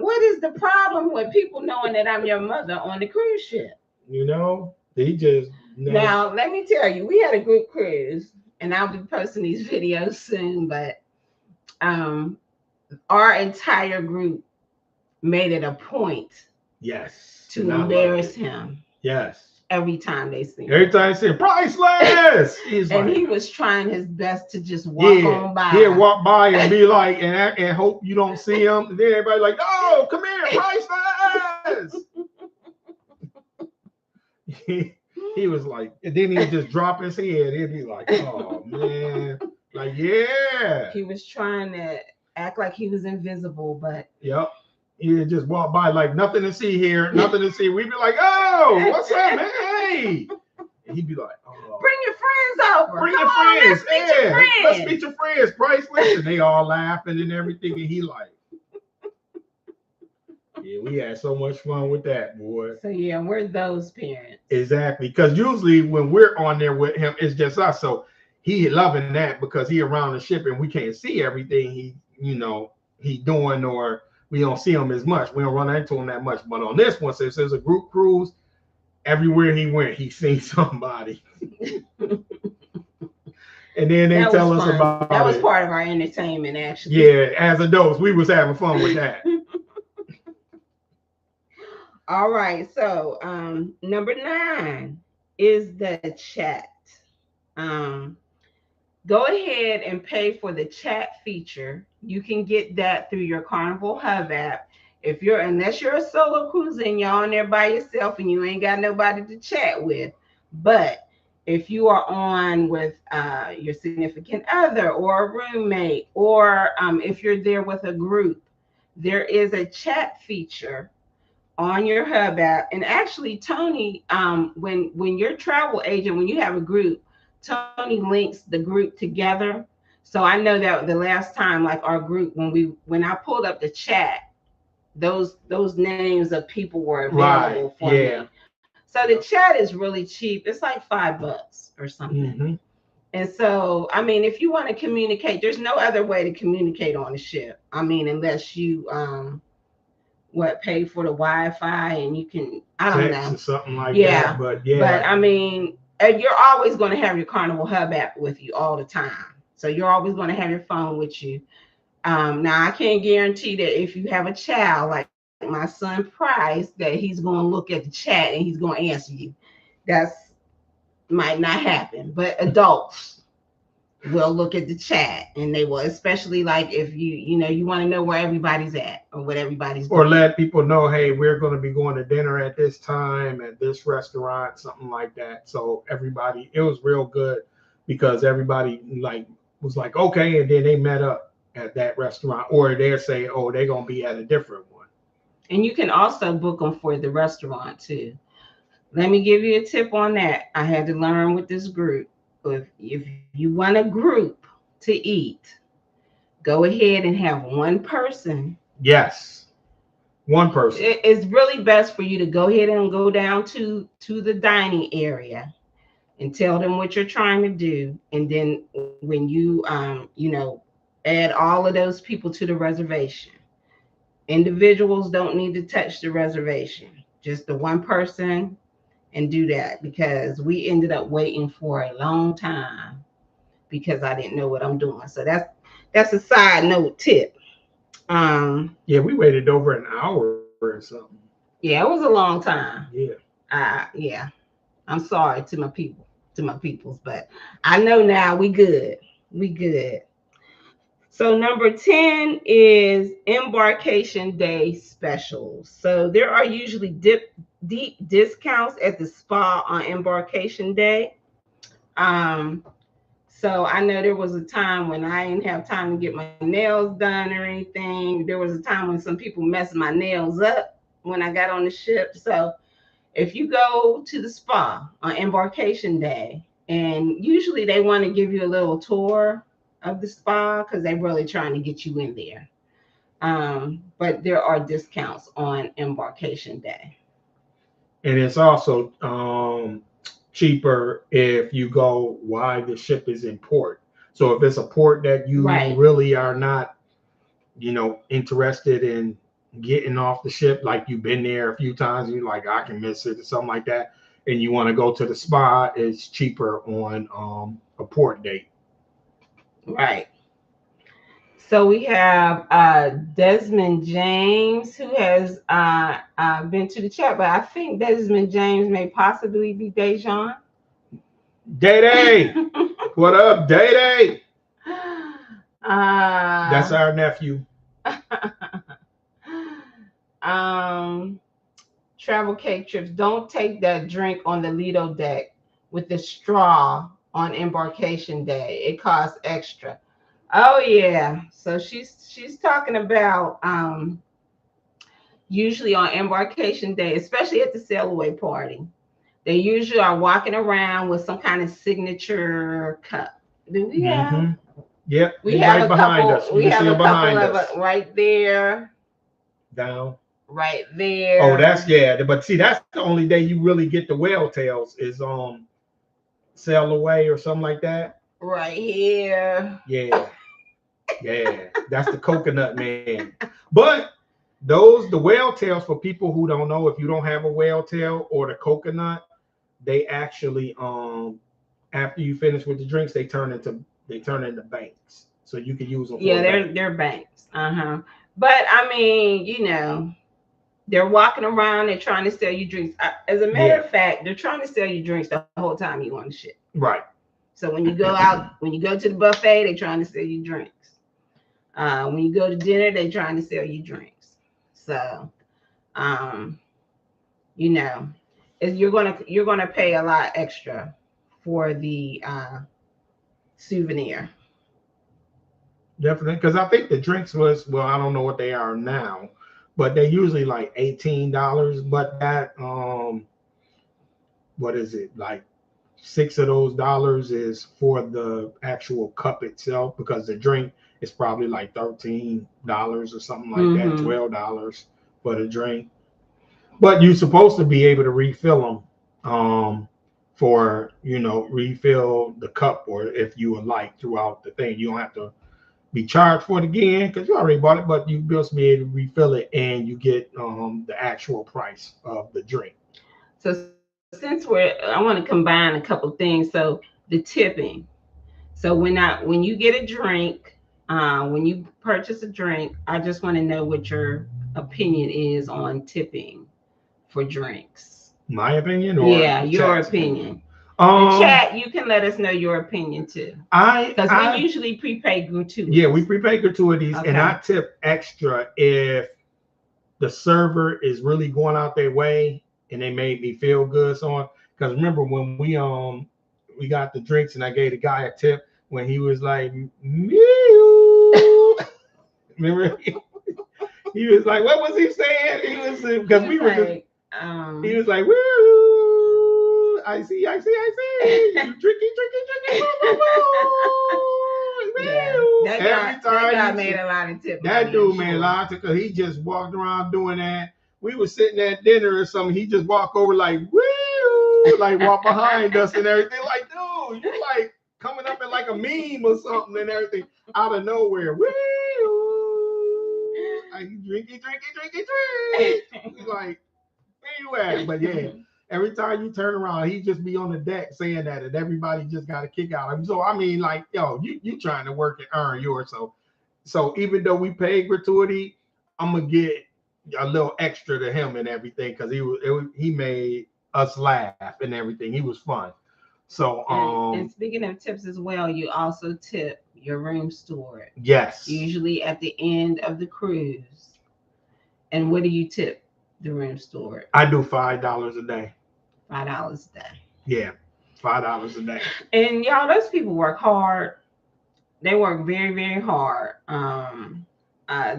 what is the problem with people knowing that I'm your mother on the cruise ship? He just. Now, let me tell you, we had a group cruise, and I'll be posting these videos soon, but our entire group made it a point to embarrass him. Yes. Every time they see him. Every time they see him, Priceless! And he was trying his best to just walk on by. He'd walk by and be like, and hope you don't see him. And then everybody like, "Oh, come here, Priceless!" he was like, and then he'd just drop his head. He'd be like, "Oh, man." Like, yeah. He was trying to act like he was invisible, but. Yep. He'd just walk by like, "Nothing to see here, nothing to see." We'd be like, "Oh, what's up, man? Hey." And he'd be like, "Oh, bring your friends over. Bring your friends. Let's meet your friends, Priceless." And they all laughing and everything. And he like, yeah, we had so much fun with that, boy. So yeah, we're those parents. Exactly. Because usually when we're on there with him, it's just us. So he loving that because he around the ship and we can't see everything he doing, or we don't see him as much. We don't run into him that much. But on this one, since there's a group cruise, everywhere he went, he seen somebody. And then they tell us about it. That was part of our entertainment, actually. Yeah, as adults, we was having fun with that. All right, so number 9 is the chat. Go ahead and pay for the chat feature. You can get that through your Carnival Hub app. Unless you're a solo cruiser and you're on there by yourself and you ain't got nobody to chat with. But if you are on with your significant other or a roommate, or if you're there with a group, there is a chat feature on your Hub app. And actually, Tony, when your travel agent, when you have a group, Tony links the group together. So I know that the last time, like our group, when I pulled up the chat, those names of people were available for me. So the chat is really cheap. It's like $5 or something. Mm-hmm. And so, I mean, if you want to communicate, there's no other way to communicate on the ship. I mean, unless you pay for the Wi-Fi and you can, I don't know, or something like that. But I mean, you're always going to have your Carnival Hub app with you all the time. So you're always going to have your phone with you. Now I can't guarantee that if you have a child like my son Price, that he's going to look at the chat and he's going to answer you. That's might not happen, but adults will look at the chat and they will, especially like if you want to know where everybody's at or what everybody's doing. Or let people know, hey, we're going to be going to dinner at this time at this restaurant, something like that. So everybody, it was real good because everybody was like, okay, and then they met up at that restaurant, or they'll say, oh, they're going to be at a different one. And you can also book them for the restaurant too. Let me give you a tip on that. I had to learn with this group. If you want a group to eat, go ahead and have one person. Yes, one person. It's really best for you to go ahead and go down to the dining area and tell them what you're trying to do. And then when you, add all of those people to the reservation. Individuals don't need to touch the reservation. Just the one person. And do that, because we ended up waiting for a long time because I didn't know what I'm doing. So that's a side note tip. Yeah, we waited over an hour or something. Yeah, it was a long time. Yeah. Yeah. I'm sorry to my people. to my peoples, but I know now we good. We good. So number 10 is embarkation day specials. So there are usually deep discounts at the spa on embarkation day. Um, so I know there was a time when I didn't have time to get my nails done or anything. There was a time when some people messed my nails up when I got on the ship. So if you go to the spa on embarkation day, and usually they want to give you a little tour of the spa because they're really trying to get you in there. But there are discounts on embarkation day. And it's also cheaper if you go while the ship is in port. So if it's a port that you really are not, interested in getting off the ship, like you've been there a few times, you're like, I can miss it or something like that, and you want to go to the spa, it's cheaper on a port date. Right. So we have Desmond James, who has been to the chat, but I think Desmond James may possibly be Dejan. Day. What up, Day? That's our nephew. Travel cake trips. Don't take that drink on the Lido deck with the straw on embarkation day. It costs extra. Oh yeah. So she's talking about usually on embarkation day, especially at the sail away party, they usually are walking around with some kind of signature cup. Do we have? Yep. We have right a behind couple. us. We have a couple of it right there. Down. Right there. Oh, that's But see, that's the only day you really get the whale tails is on sail away or something like that. Right here. Yeah. That's the coconut man. But the whale tails, for people who don't know, if you don't have a whale tail or the coconut, they actually after you finish with the drinks, they turn into banks, so you can use them. They're banks. But I mean, they're walking around, they're trying to sell you drinks. As a matter of fact, they're trying to sell you drinks the whole time you on the ship. Right. So when you go out, when you go to the buffet, they're trying to sell you drinks. When you go to dinner, they're trying to sell you drinks. So, you're gonna pay a lot extra for the souvenir. Definitely, because I think the drinks was, well, I don't know what they are now, but they usually like $18. But that what is it, like $6 of those dollars is for the actual cup itself, because the drink is probably like $13 or something like that, $12 for the drink. But you're supposed to be able to refill them for refill the cup, or if you would like throughout the thing. You don't have to be charged for it again because you already bought it, but you just be able to refill it, and you get the actual price of the drink. So since I want to combine a couple things. So the tipping. So when you get a drink, when you purchase a drink, I just want to know what your opinion is on tipping for drinks. My opinion, or your opinion. The chat, you can let us know your opinion too. Because we usually prepay gratuities. Yeah, we prepay gratuities, and I tip extra if the server is really going out their way and they made me feel good. So, because remember when we got the drinks and I gave the guy a tip when he was like, meow. Remember? He was like, what was he saying? He was because we were like, he was like, woo, I see. You drinking. That guy made a lot of tips. That dude made a lot of tips because he just walked around doing that. We were sitting at dinner or something. He just walked over like, woo, like walk behind us and everything. Like, dude, you like coming up in like a meme or something and everything out of nowhere. Woo. Like, drinky. He's like, where you at? But yeah, every time you turn around, he just be on the deck saying that, and everybody just got a kick out of him. So I mean, like, yo, you trying to work and earn yours. So even though we pay gratuity, I'm gonna get a little extra to him and everything because he made us laugh and everything. He was fun. So and speaking of tips as well, you also tip your room steward. Yes. Usually at the end of the cruise. And what do you tip the room steward? I do $5 a day. $5 a day. Yeah, $5 a day. And y'all, those people work hard. They work very, very hard.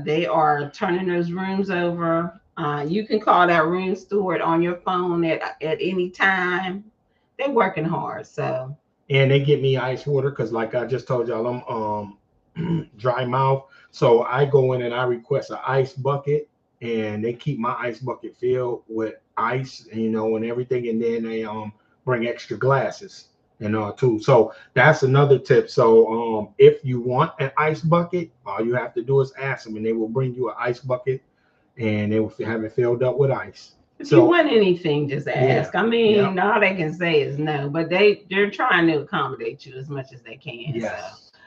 They are turning those rooms over. You can call that room steward on your phone at any time. They're working hard. So. And they get me ice water because, like I just told y'all, I'm dry mouth. So I go in and I request an ice bucket, and they keep my ice bucket filled with ice, and everything. And then they bring extra glasses and too. So that's another tip. So if you want an ice bucket, all you have to do is ask them, and they will bring you an ice bucket, and they will have it filled up with ice. If you want anything, just ask. Yeah, I mean, all they can say is no, but they're trying to accommodate you as much as they can. Yes. So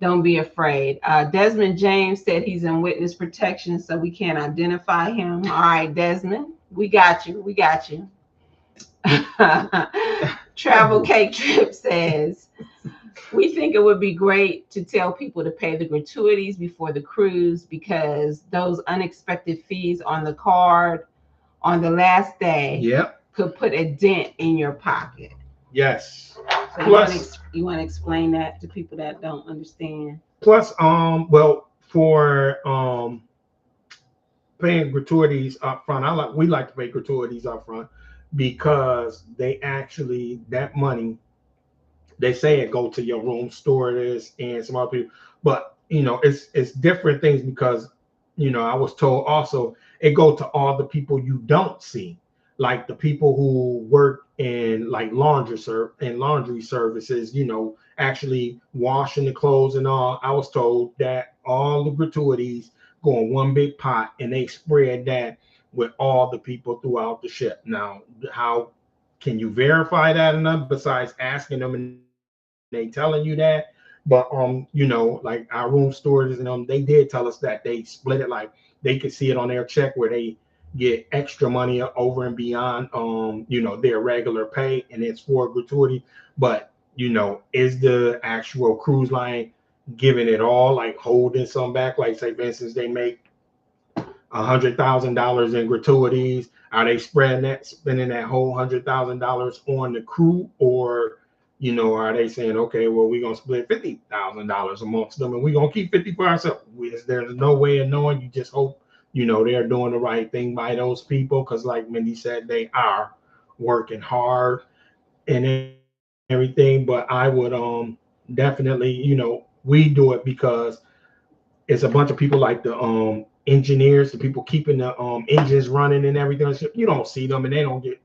don't be afraid. Desmond James said he's in witness protection, so we can't identify him. All right, Desmond, we got you. We got you. Travel Cake Trip says, we think it would be great to tell people to pay the gratuities before the cruise because those unexpected fees on the card on the last day could put a dent in your pocket. Yes. So plus, you want to explain that to people that don't understand? Plus, well, for paying gratuities up front, we like to pay gratuities up front because they actually, that money, they say it go to your room stewardess and some other people, but it's different things because I was told also it go to all the people you don't see, like the people who work in like laundry services, actually washing the clothes and all. I was told that all the gratuities go in one big pot and they spread that with all the people throughout the ship. Now, how can you verify that enough besides asking them and they telling you that? But like our room stewardess and they did tell us that they split it, like they could see it on their check where they get extra money over and beyond their regular pay, and it's for gratuity. But is the actual cruise line giving it all, like holding some back? Like say for instance they make $100,000 in gratuities. Are they spending that whole $100,000 on the crew, or are they saying, okay, well, we're gonna split $50,000 amongst them and we're gonna keep 50 for ourselves? There's no way of knowing. You just hope they're doing the right thing by those people, because like Mindy said, they are working hard and everything. But I would definitely, we do it because it's a bunch of people like the engineers, the people keeping the engines running and everything. You don't see them and they don't get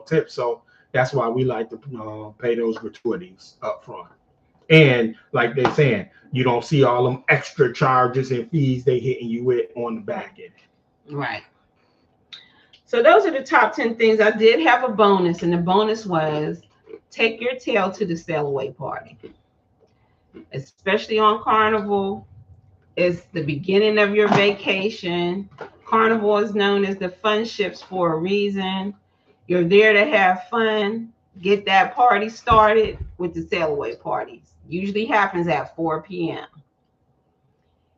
tips. So that's why we like to pay those gratuities up front. And like they're saying, you don't see all them extra charges and fees they hitting you with on the back end. Right. So those are the top 10 things. I did have a bonus, and the bonus was take your tail to the sail away party. Especially on Carnival. It's the beginning of your vacation. Carnival is known as the fun ships for a reason. You're there to have fun. Get that party started with the sail away parties. Usually happens at 4 p.m.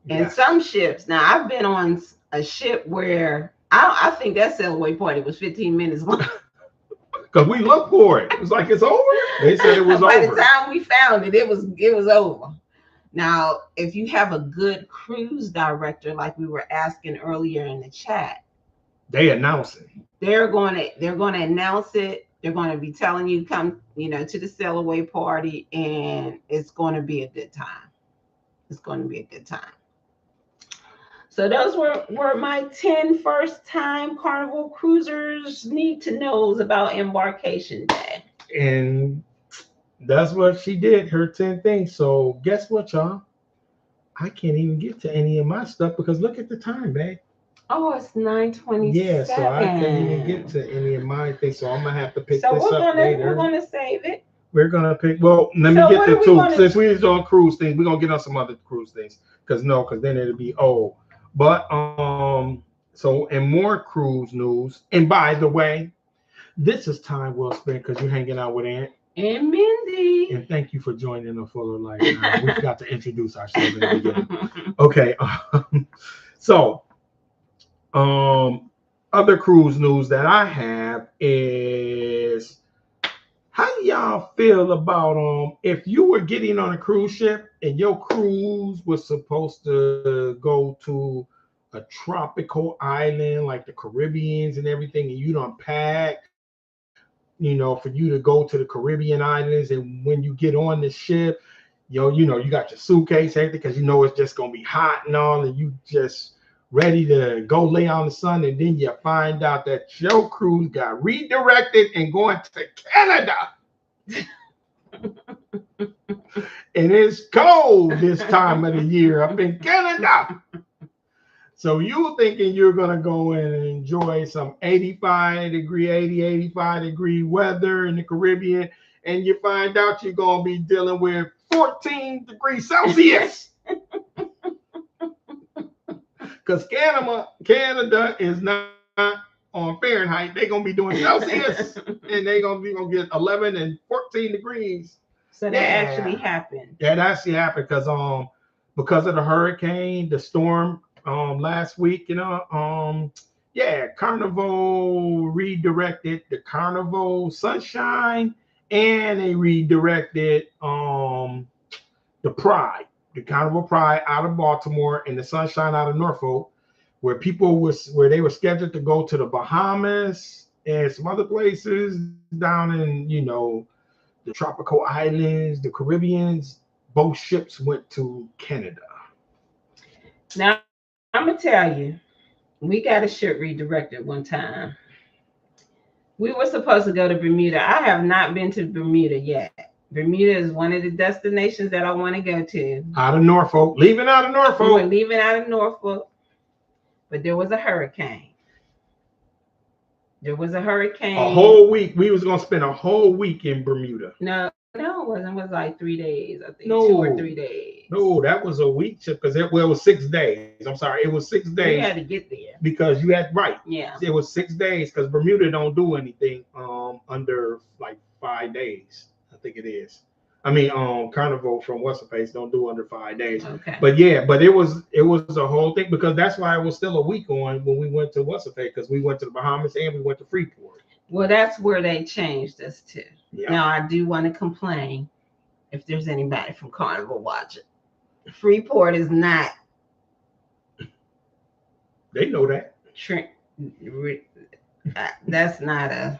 And some ships, now I've been on a ship where I think that sail away party was 15 minutes long. Because we looked for it. It was like it's over. They said it was By over. the time we found it, it was over. Now, if you have a good cruise director, like we were asking earlier in the chat, they announce it. They're going to announce it. They're going to be telling you come, to the sail away party, and it's going to be a good time. It's going to be a good time. So those were my 10 first-time Carnival Cruisers need to knows about Embarkation Day. And that's what she did, her 10 things. So guess what, y'all? I can't even get to any of my stuff because look at the time, babe. Oh, it's 9:27. Yeah, so I can't even get to any of my things. So I'm gonna have to pick this up later. We're gonna save it. We're gonna pick. Well, let me get the two. Since we was on cruise things, we're gonna get on some other cruise things. Because then it'll be old. But so in more cruise news, and by the way, this is time well spent because you're hanging out with Aunt. And Mindy. And thank you for joining the Fuller Life. We forgot to introduce ourselves in the beginning. Okay. So, other cruise news that I have is, how do y'all feel about if you were getting on a cruise ship and your cruise was supposed to go to a tropical island like the Caribbeans and everything, and you don't pack, for you to go to the Caribbean islands, and when you get on the ship, you got your suitcase, everything, because it's just gonna be hot and all, and you just ready to go lay on the sun, and then you find out that your cruise got redirected and going to Canada. And it's cold this time of the year up in Canada. So you thinking you're going to go in and enjoy some 85 degree weather in the Caribbean, and you find out you're going to be dealing with 14 degrees Celsius. Because Canada is not on Fahrenheit. They're going to be doing Celsius, and they're going to get 11 and 14 degrees. So that actually happened. Yeah, that actually happened because of the hurricane, the storm last week, Carnival redirected the Carnival Sunshine, and they redirected the Carnival Pride out of Baltimore and the Sunshine out of Norfolk, where they were scheduled to go to the Bahamas and some other places down in the tropical islands, the Caribbeans. Both ships went to Canada. Now, I'm going to tell you, we got a ship redirected one time. We were supposed to go to Bermuda. I have not been to Bermuda yet. Bermuda is one of the destinations that I want to go to. Leaving out of Norfolk. We were leaving out of Norfolk, but there was a hurricane. A whole week. We was going to spend a whole week in Bermuda. No, it wasn't. It was like 3 days, I think. 2 or 3 days. No, that was a week trip because it was 6 days. I'm sorry, it was 6 days. You had to get there because you had Yeah, it was 6 days because Bermuda don't do anything under like 5 days. I think it is. I mean, Carnival from What's the Face don't do under 5 days. Okay. But it was a whole thing, because that's why it was still a week on when we went to What's the Face, because we went to the Bahamas and we went to Freeport. Well, that's where they changed us to. Yeah. Now, I do want to complain if there's anybody from Carnival watching. Freeport is not. They know that. That's not a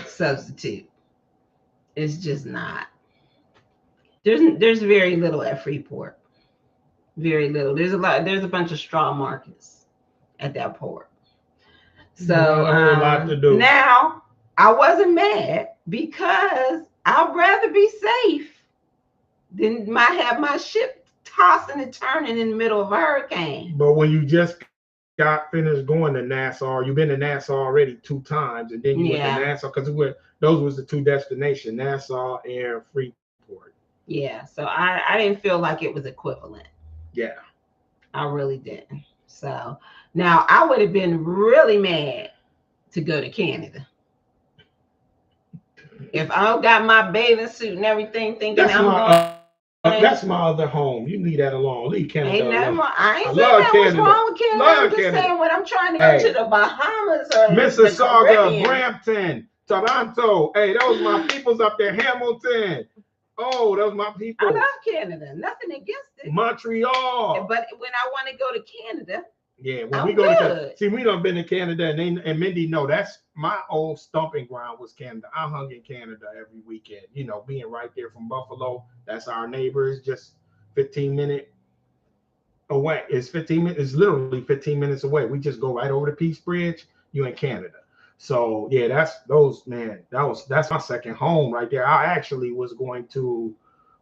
substitute. It's just not. There's very little at Freeport. Very little. There's a bunch of straw markets at that port. So a lot to do. Now I wasn't mad because I'd rather be safe than have my ship tossing and turning in the middle of a hurricane. But when you just got finished going to Nassau, you've been to Nassau already 2 times, and then you went to Nassau, because those was the 2 destinations, Nassau and Freeport. Yeah, so I didn't feel like it was equivalent. Yeah. I really didn't. So now I would have been really mad to go to Canada. If I got my bathing suit and everything, thinking that's my other home. You leave that alone. Leave Canada alone. I ain't saying that was wrong with Canada. I'm just saying when I'm trying to go to the Bahamas or Mississauga, Brampton, Toronto. Hey, those my peoples up there. Hamilton. Oh, those my people. I love Canada. Nothing against it. Montreal. But when I want to go to Canada, when we go to we done been to Canada, and Mindy know that's my old stomping ground was Canada. I hung in Canada every weekend. Being right there from Buffalo, that's our neighbors, just 15 minutes away. It's 15 minutes. It's literally 15 minutes away. We just go right over the Peace Bridge. You in Canada. So that's my second home right there. I actually was going to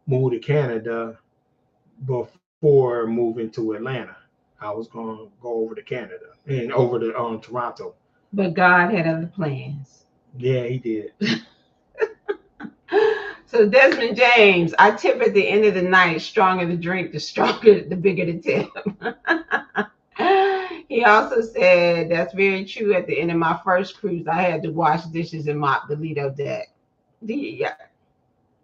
move to Canada before moving to Atlanta. I was going to go over to Canada and over to Toronto. But God had other plans. Yeah, he did. So Desmond James, I tip at the end of the night. Stronger the drink, the bigger the tip. He also said, that's very true. At the end of my first cruise, I had to wash dishes and mop the Lido deck. Yeah.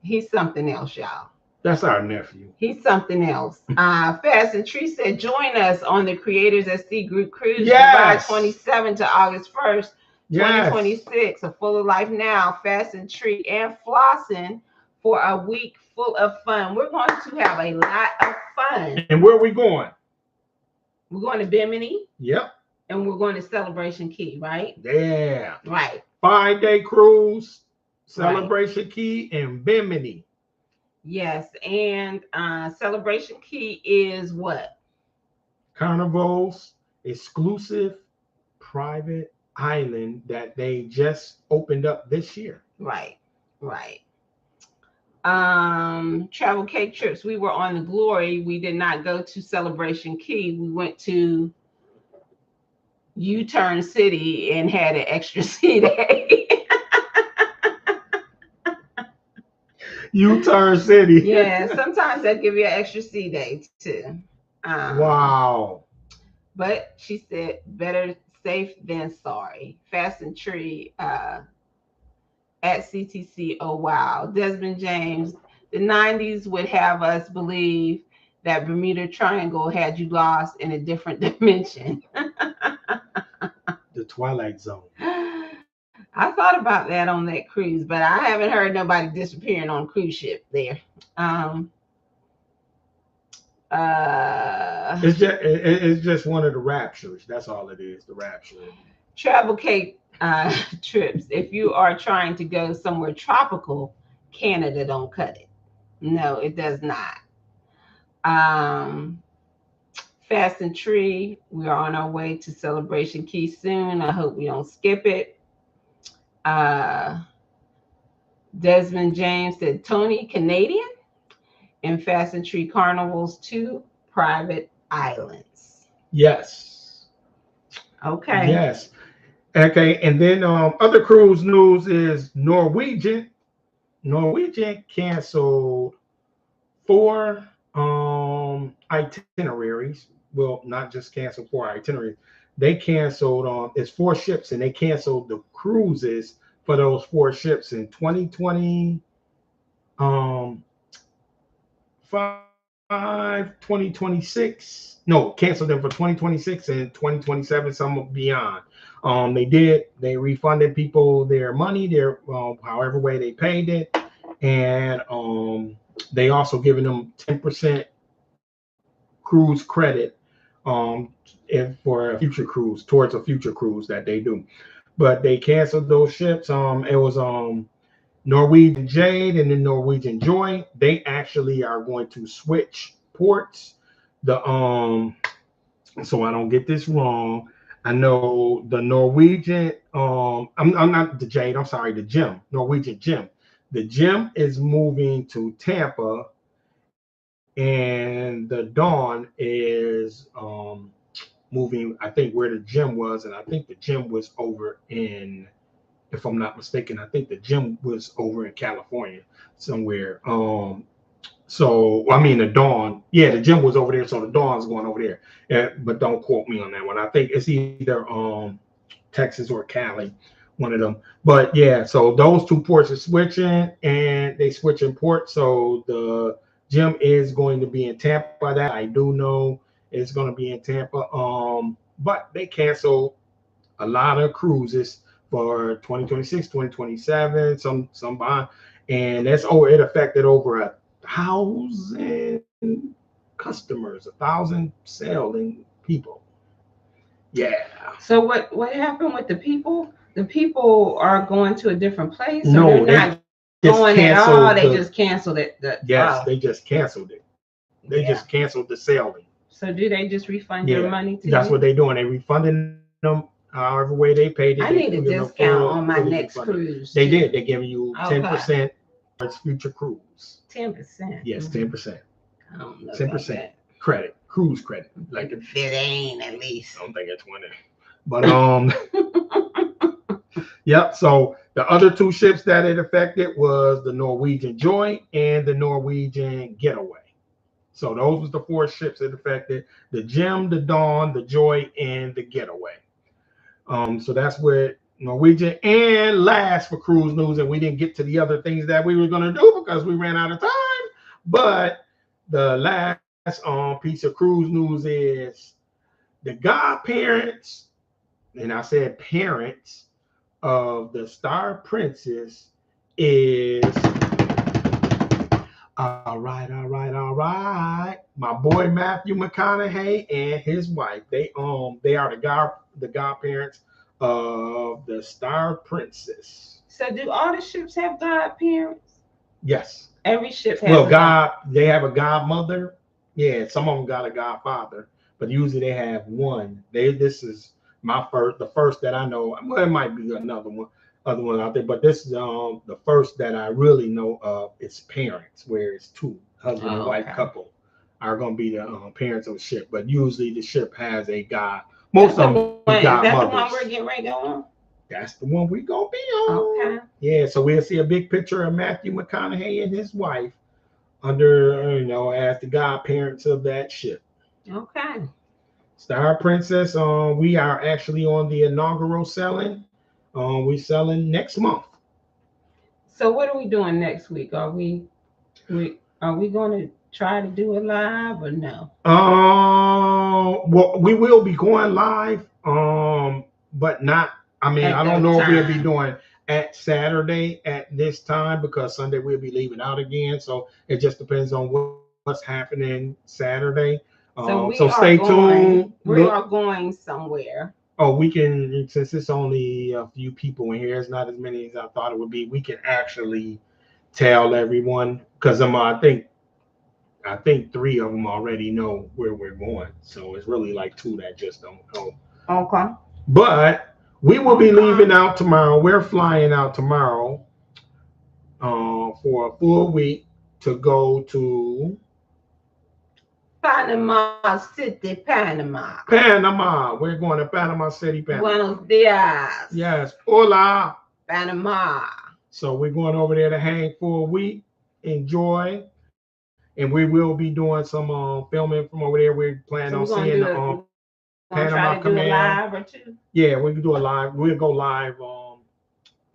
He's something else, y'all. That's our nephew. He's something else. Fast and Tree said, join us on the Creators at Sea Group Cruise, Yes. July 27 to August 1st, Yes. 2026. A Full of Life Now, Fast and Tree, and Flossing for a week full of fun. We're going to have a lot of fun. And where are we going? We're going to Bimini. Yep. And we're going to Celebration Key, right? Yeah. Right. 5-day cruise, Celebration Key, and Bimini. Yes, and Celebration Key is what? Carnival's exclusive private island that they just opened up this year. Right, right. Travel Cake Trips. We were on the Glory. We did not go to Celebration Key. We went to U-Turn City and had an extra sea day. U-Turn City. Yeah, sometimes they give you an extra sea day too. Wow. But she said, better safe than sorry. Fast and Tree at CTC. Oh, wow. Desmond James, the 90s would have us believe that Bermuda Triangle had you lost in a different dimension. The Twilight Zone. I thought about that on that cruise, but I haven't heard nobody disappearing on a cruise ship there. It's just one of the raptures. That's all it is, the rapture. Travel Cake Trips. If you are trying to go somewhere tropical, Canada don't cut it. No, it does not. Fast and Tree. We are on our way to Celebration Key soon. I hope we don't skip it. Desmond James said Tony Canadian and Fast and Tree Carnival's 2 private islands. Yes. Okay. Yes. Okay. And then other cruise news is Norwegian. Norwegian canceled 4 itineraries. Well, not just canceled 4 itineraries. They canceled it's 4 ships, and they canceled the cruises for those 4 ships in 2020, 2026. No, canceled them for 2026 and 2027, some beyond. They refunded people their money, their however way they paid it, and they also given them 10% cruise credit for a future cruise, towards a future cruise that they do. But they canceled those ships. It was Norwegian Jade and the Norwegian Joy. They actually are going to switch ports. So I don't get this wrong. I know the Norwegian, I'm not the Jade, I'm sorry, the Gem, Norwegian Gem. The Gem is moving to Tampa, and the Dawn is moving, I think, where the Gem was, and I think the Gem was over in, if I'm not mistaken, I think the Gem was over in California somewhere. So I mean the Dawn, yeah, the Gem was over there, so the Dawn's going over there. But don't quote me on that one. I think it's either Texas or Cali, one of them. But yeah, so those 2 ports are switching, and they switching ports. So the Gem is going to be in Tampa. That I do know it's going to be in Tampa. But they canceled a lot of cruises for 2026, 2027, some behind, and it affected over 1,000 customers, 1,000 sailing people. Yeah. So what happened with the people? The people are going to a different place? Or No, they're not going at all. They just canceled it. Yes, they just canceled it. They just canceled the sailing. So do they just refund your money to That's you? what they're doing. They refunding them however way they paid it. I need a discount on my next cruise. They did. They giving you 10% towards future cruise. 10%. Yes, 10%. I don't know. 10% credit, cruise credit. Like if it ain't at least. I don't think it's 20. But yep. So the other 2 ships that it affected was the Norwegian Joy and the Norwegian Getaway. So those was the 4 ships it affected: the Gem, the Dawn, the Joy, and the Getaway. So that's what Norwegian. And last for cruise news, and we didn't get to the other things that we were going to do because we ran out of time. But the last piece of cruise news is the godparents, and I said parents of the Star Princess is all right. My boy Matthew McConaughey and his wife. They are the godparents of the Star Princess. So do all the ships have godparents? Yes. Every ship has they have a godmother. Yeah, some of them got a godfather, but usually they have one. This is the first that I know. Well, it might be other one out there, but this is the first that I really know of. It's parents, where it's two husband and wife couple are going to be the parents of the ship. But usually the ship has a god. Most of them godmothers. Is that the one we're getting ready to go on? That's the one we're going to be on. Okay. Yeah, so we'll see a big picture of Matthew McConaughey and his wife under, as the godparents of that ship. Okay. Star Princess, we are actually on the inaugural selling. We're selling next month. So what are we doing next week? Are we going to try to do it live or no? Well, we will be going live, but not. I mean, I don't know if we'll be doing at Saturday at this time because Sunday we'll be leaving out again. So it just depends on what's happening Saturday. So stay tuned. We are going somewhere. Oh, we can, since it's only a few people in here, it's not as many as I thought it would be. We can actually tell everyone because I think 3 of them already know where we're going. So it's really like 2 that just don't know. Okay. But we will be leaving out tomorrow. We're flying out tomorrow for a full week to go to Panama City, Panama. Panama. We're going to Panama City, Panama. Buenos dias. Yes. Hola. Panama. So we're going over there to hang for a week, enjoy, and we will be doing some filming from over there. We're planning on seeing the Panama Command. Live or 2? Yeah, we can do a live. We'll go live 1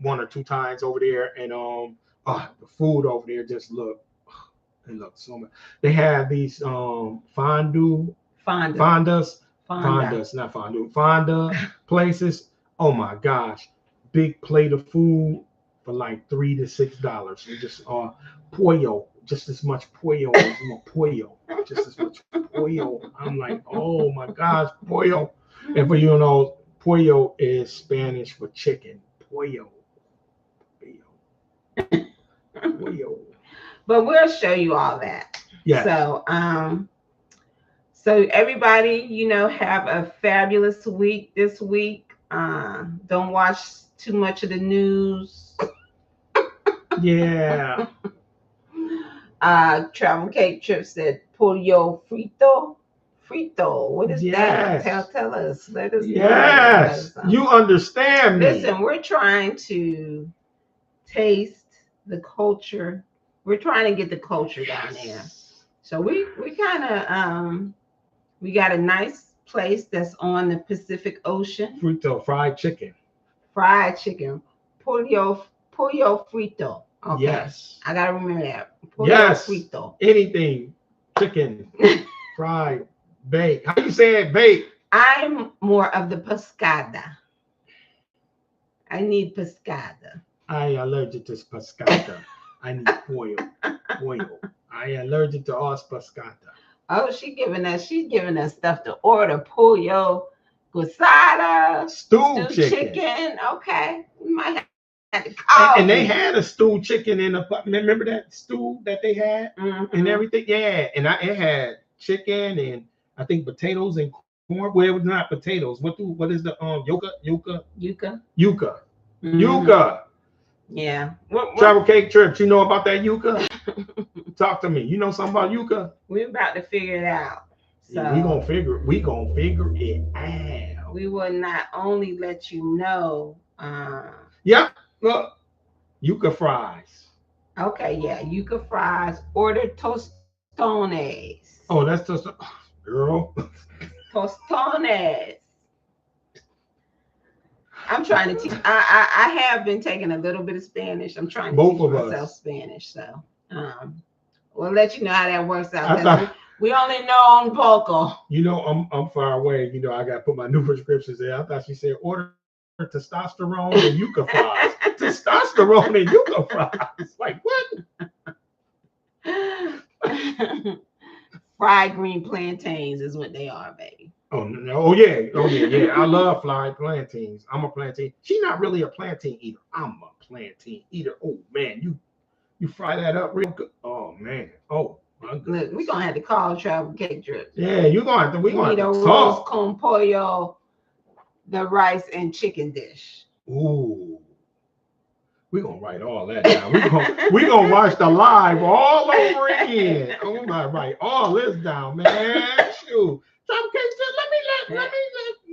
or 2 times over there, and the food over there just look. It looks so much. They have these fonda places. Oh my gosh, big plate of food for like $3 to $6. And just pollo, just as much pollo as pollo, just as much pollo. I'm like, oh my gosh, pollo. And for pollo is Spanish for chicken. Pollo. But we'll show you all that. Yeah. So everybody, have a fabulous week this week. Don't watch too much of the news. Yeah. Travel Cake Trip said pollo frito. What is that? Tell us. Let us know. Yes. You understand me. Listen, we're trying to taste the culture. We're trying to get the culture down there. So we kind of we got a nice place that's on the Pacific Ocean. Frito, fried chicken. Pollo frito. Okay. Yes. I gotta remember that. Pollo frito. Anything. Chicken. Fried. Baked. How you say it? Baked. I'm more of the pescada. I need pescada. I allergic to pescada. I need pollo. I allergic to all pescada. Oh, she's giving us stuff to order. Pollo, guisada, stewed chicken. Okay. We might have to call. And they had a stewed chicken in a, remember that stew that they had and everything? Yeah. And it had chicken and I think potatoes and corn. Well, it was not potatoes. What is the yuca? Yuca. Yeah. Travel Cake Trips. You know about that yuca? Talk to me. You know something about yuca? We're about to figure it out. So yeah, we gonna figure it out. We will not only let you know. Yeah. Look, yuca fries. Okay. Yeah. Yuca fries. Order tostones. Oh, that's just girl. Tostones. I'm trying to teach. I have been taking a little bit of Spanish. I'm trying to Both teach of myself us. Spanish. So we'll let you know how that works out. We only know un poco. You know, I'm far away. You know, I got to put my new prescriptions in. I thought she said order testosterone and yuca fries. Testosterone and yuca fries. Like what? Fried green plantains is what they are, baby. Oh no! Oh yeah! I love fried plantains. I'm a plantain. She's not really a plantain eater. I'm a plantain eater. Oh man, you fry that up real good. Oh man. Oh my goodness. Look, we're gonna have to call travel cake trips. Yeah, you're gonna have to. We gonna have to roast talk. con pollo, the rice and chicken dish. Ooh. We're gonna write all that down. We're gonna watch the live all over again. Oh my, write all this down, man. Shoot.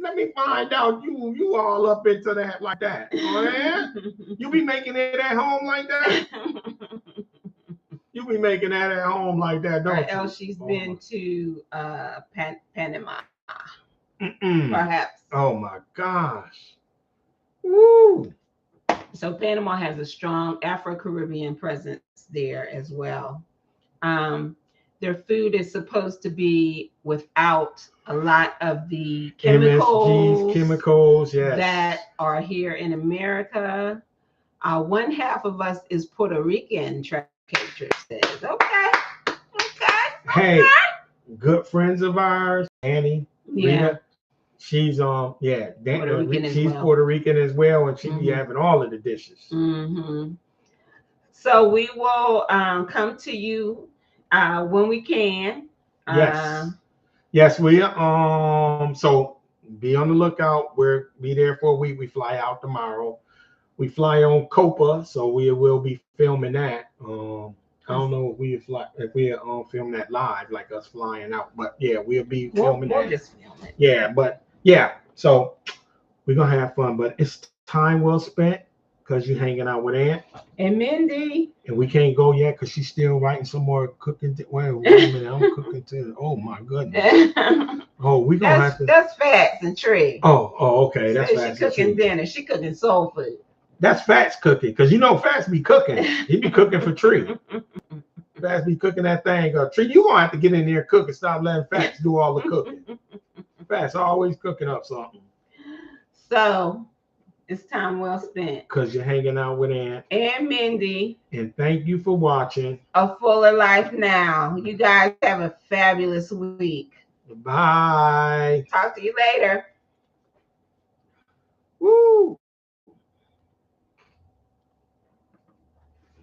Let me find out you all up into that like that. Oh yeah? You be making it at home like that? You be making that at home like that, don't you? Else she's been to Panama. Mm-mm. Perhaps. Oh my gosh. Woo. So Panama has a strong Afro-Caribbean presence there as well. Their food is supposed to be without a lot of the chemicals yes, that are here in America. One half of us is Puerto Rican, says. Okay. Hey, good friends of ours, Annie, Rita. She's she's Puerto Rican as well, and she be having all of the dishes. So we will come to you when we can. Yes, we so be on the lookout. We'll be there for a week. We fly out tomorrow. We fly on Copa, so we will be filming that. I don't know if we film that live, like us flying out, but yeah, we'll be filming that. Just film it. Yeah, but yeah, so we're gonna have fun, but it's time well spent because you're hanging out with Aunt and Mindy, and we can't go yet because she's still writing some more cooking. Wait a minute, I'm cooking too. Oh my goodness. Oh, we gonna have to. That's Fats and Tree. Oh, okay. That's Fats. She cooking dinner. She cooking soul food. That's Fats cooking, because you know Fats be cooking. He be cooking for Tree. Fats be cooking that thing. Tree, you gonna have to get in there and cook and stop letting Fats do all the cooking. Fats always cooking up something. So it's time well spent. Because you're hanging out with Aunt and Mindy. And thank you for watching A Fuller Life Now. You guys have a fabulous week. Bye. Talk to you later. Woo.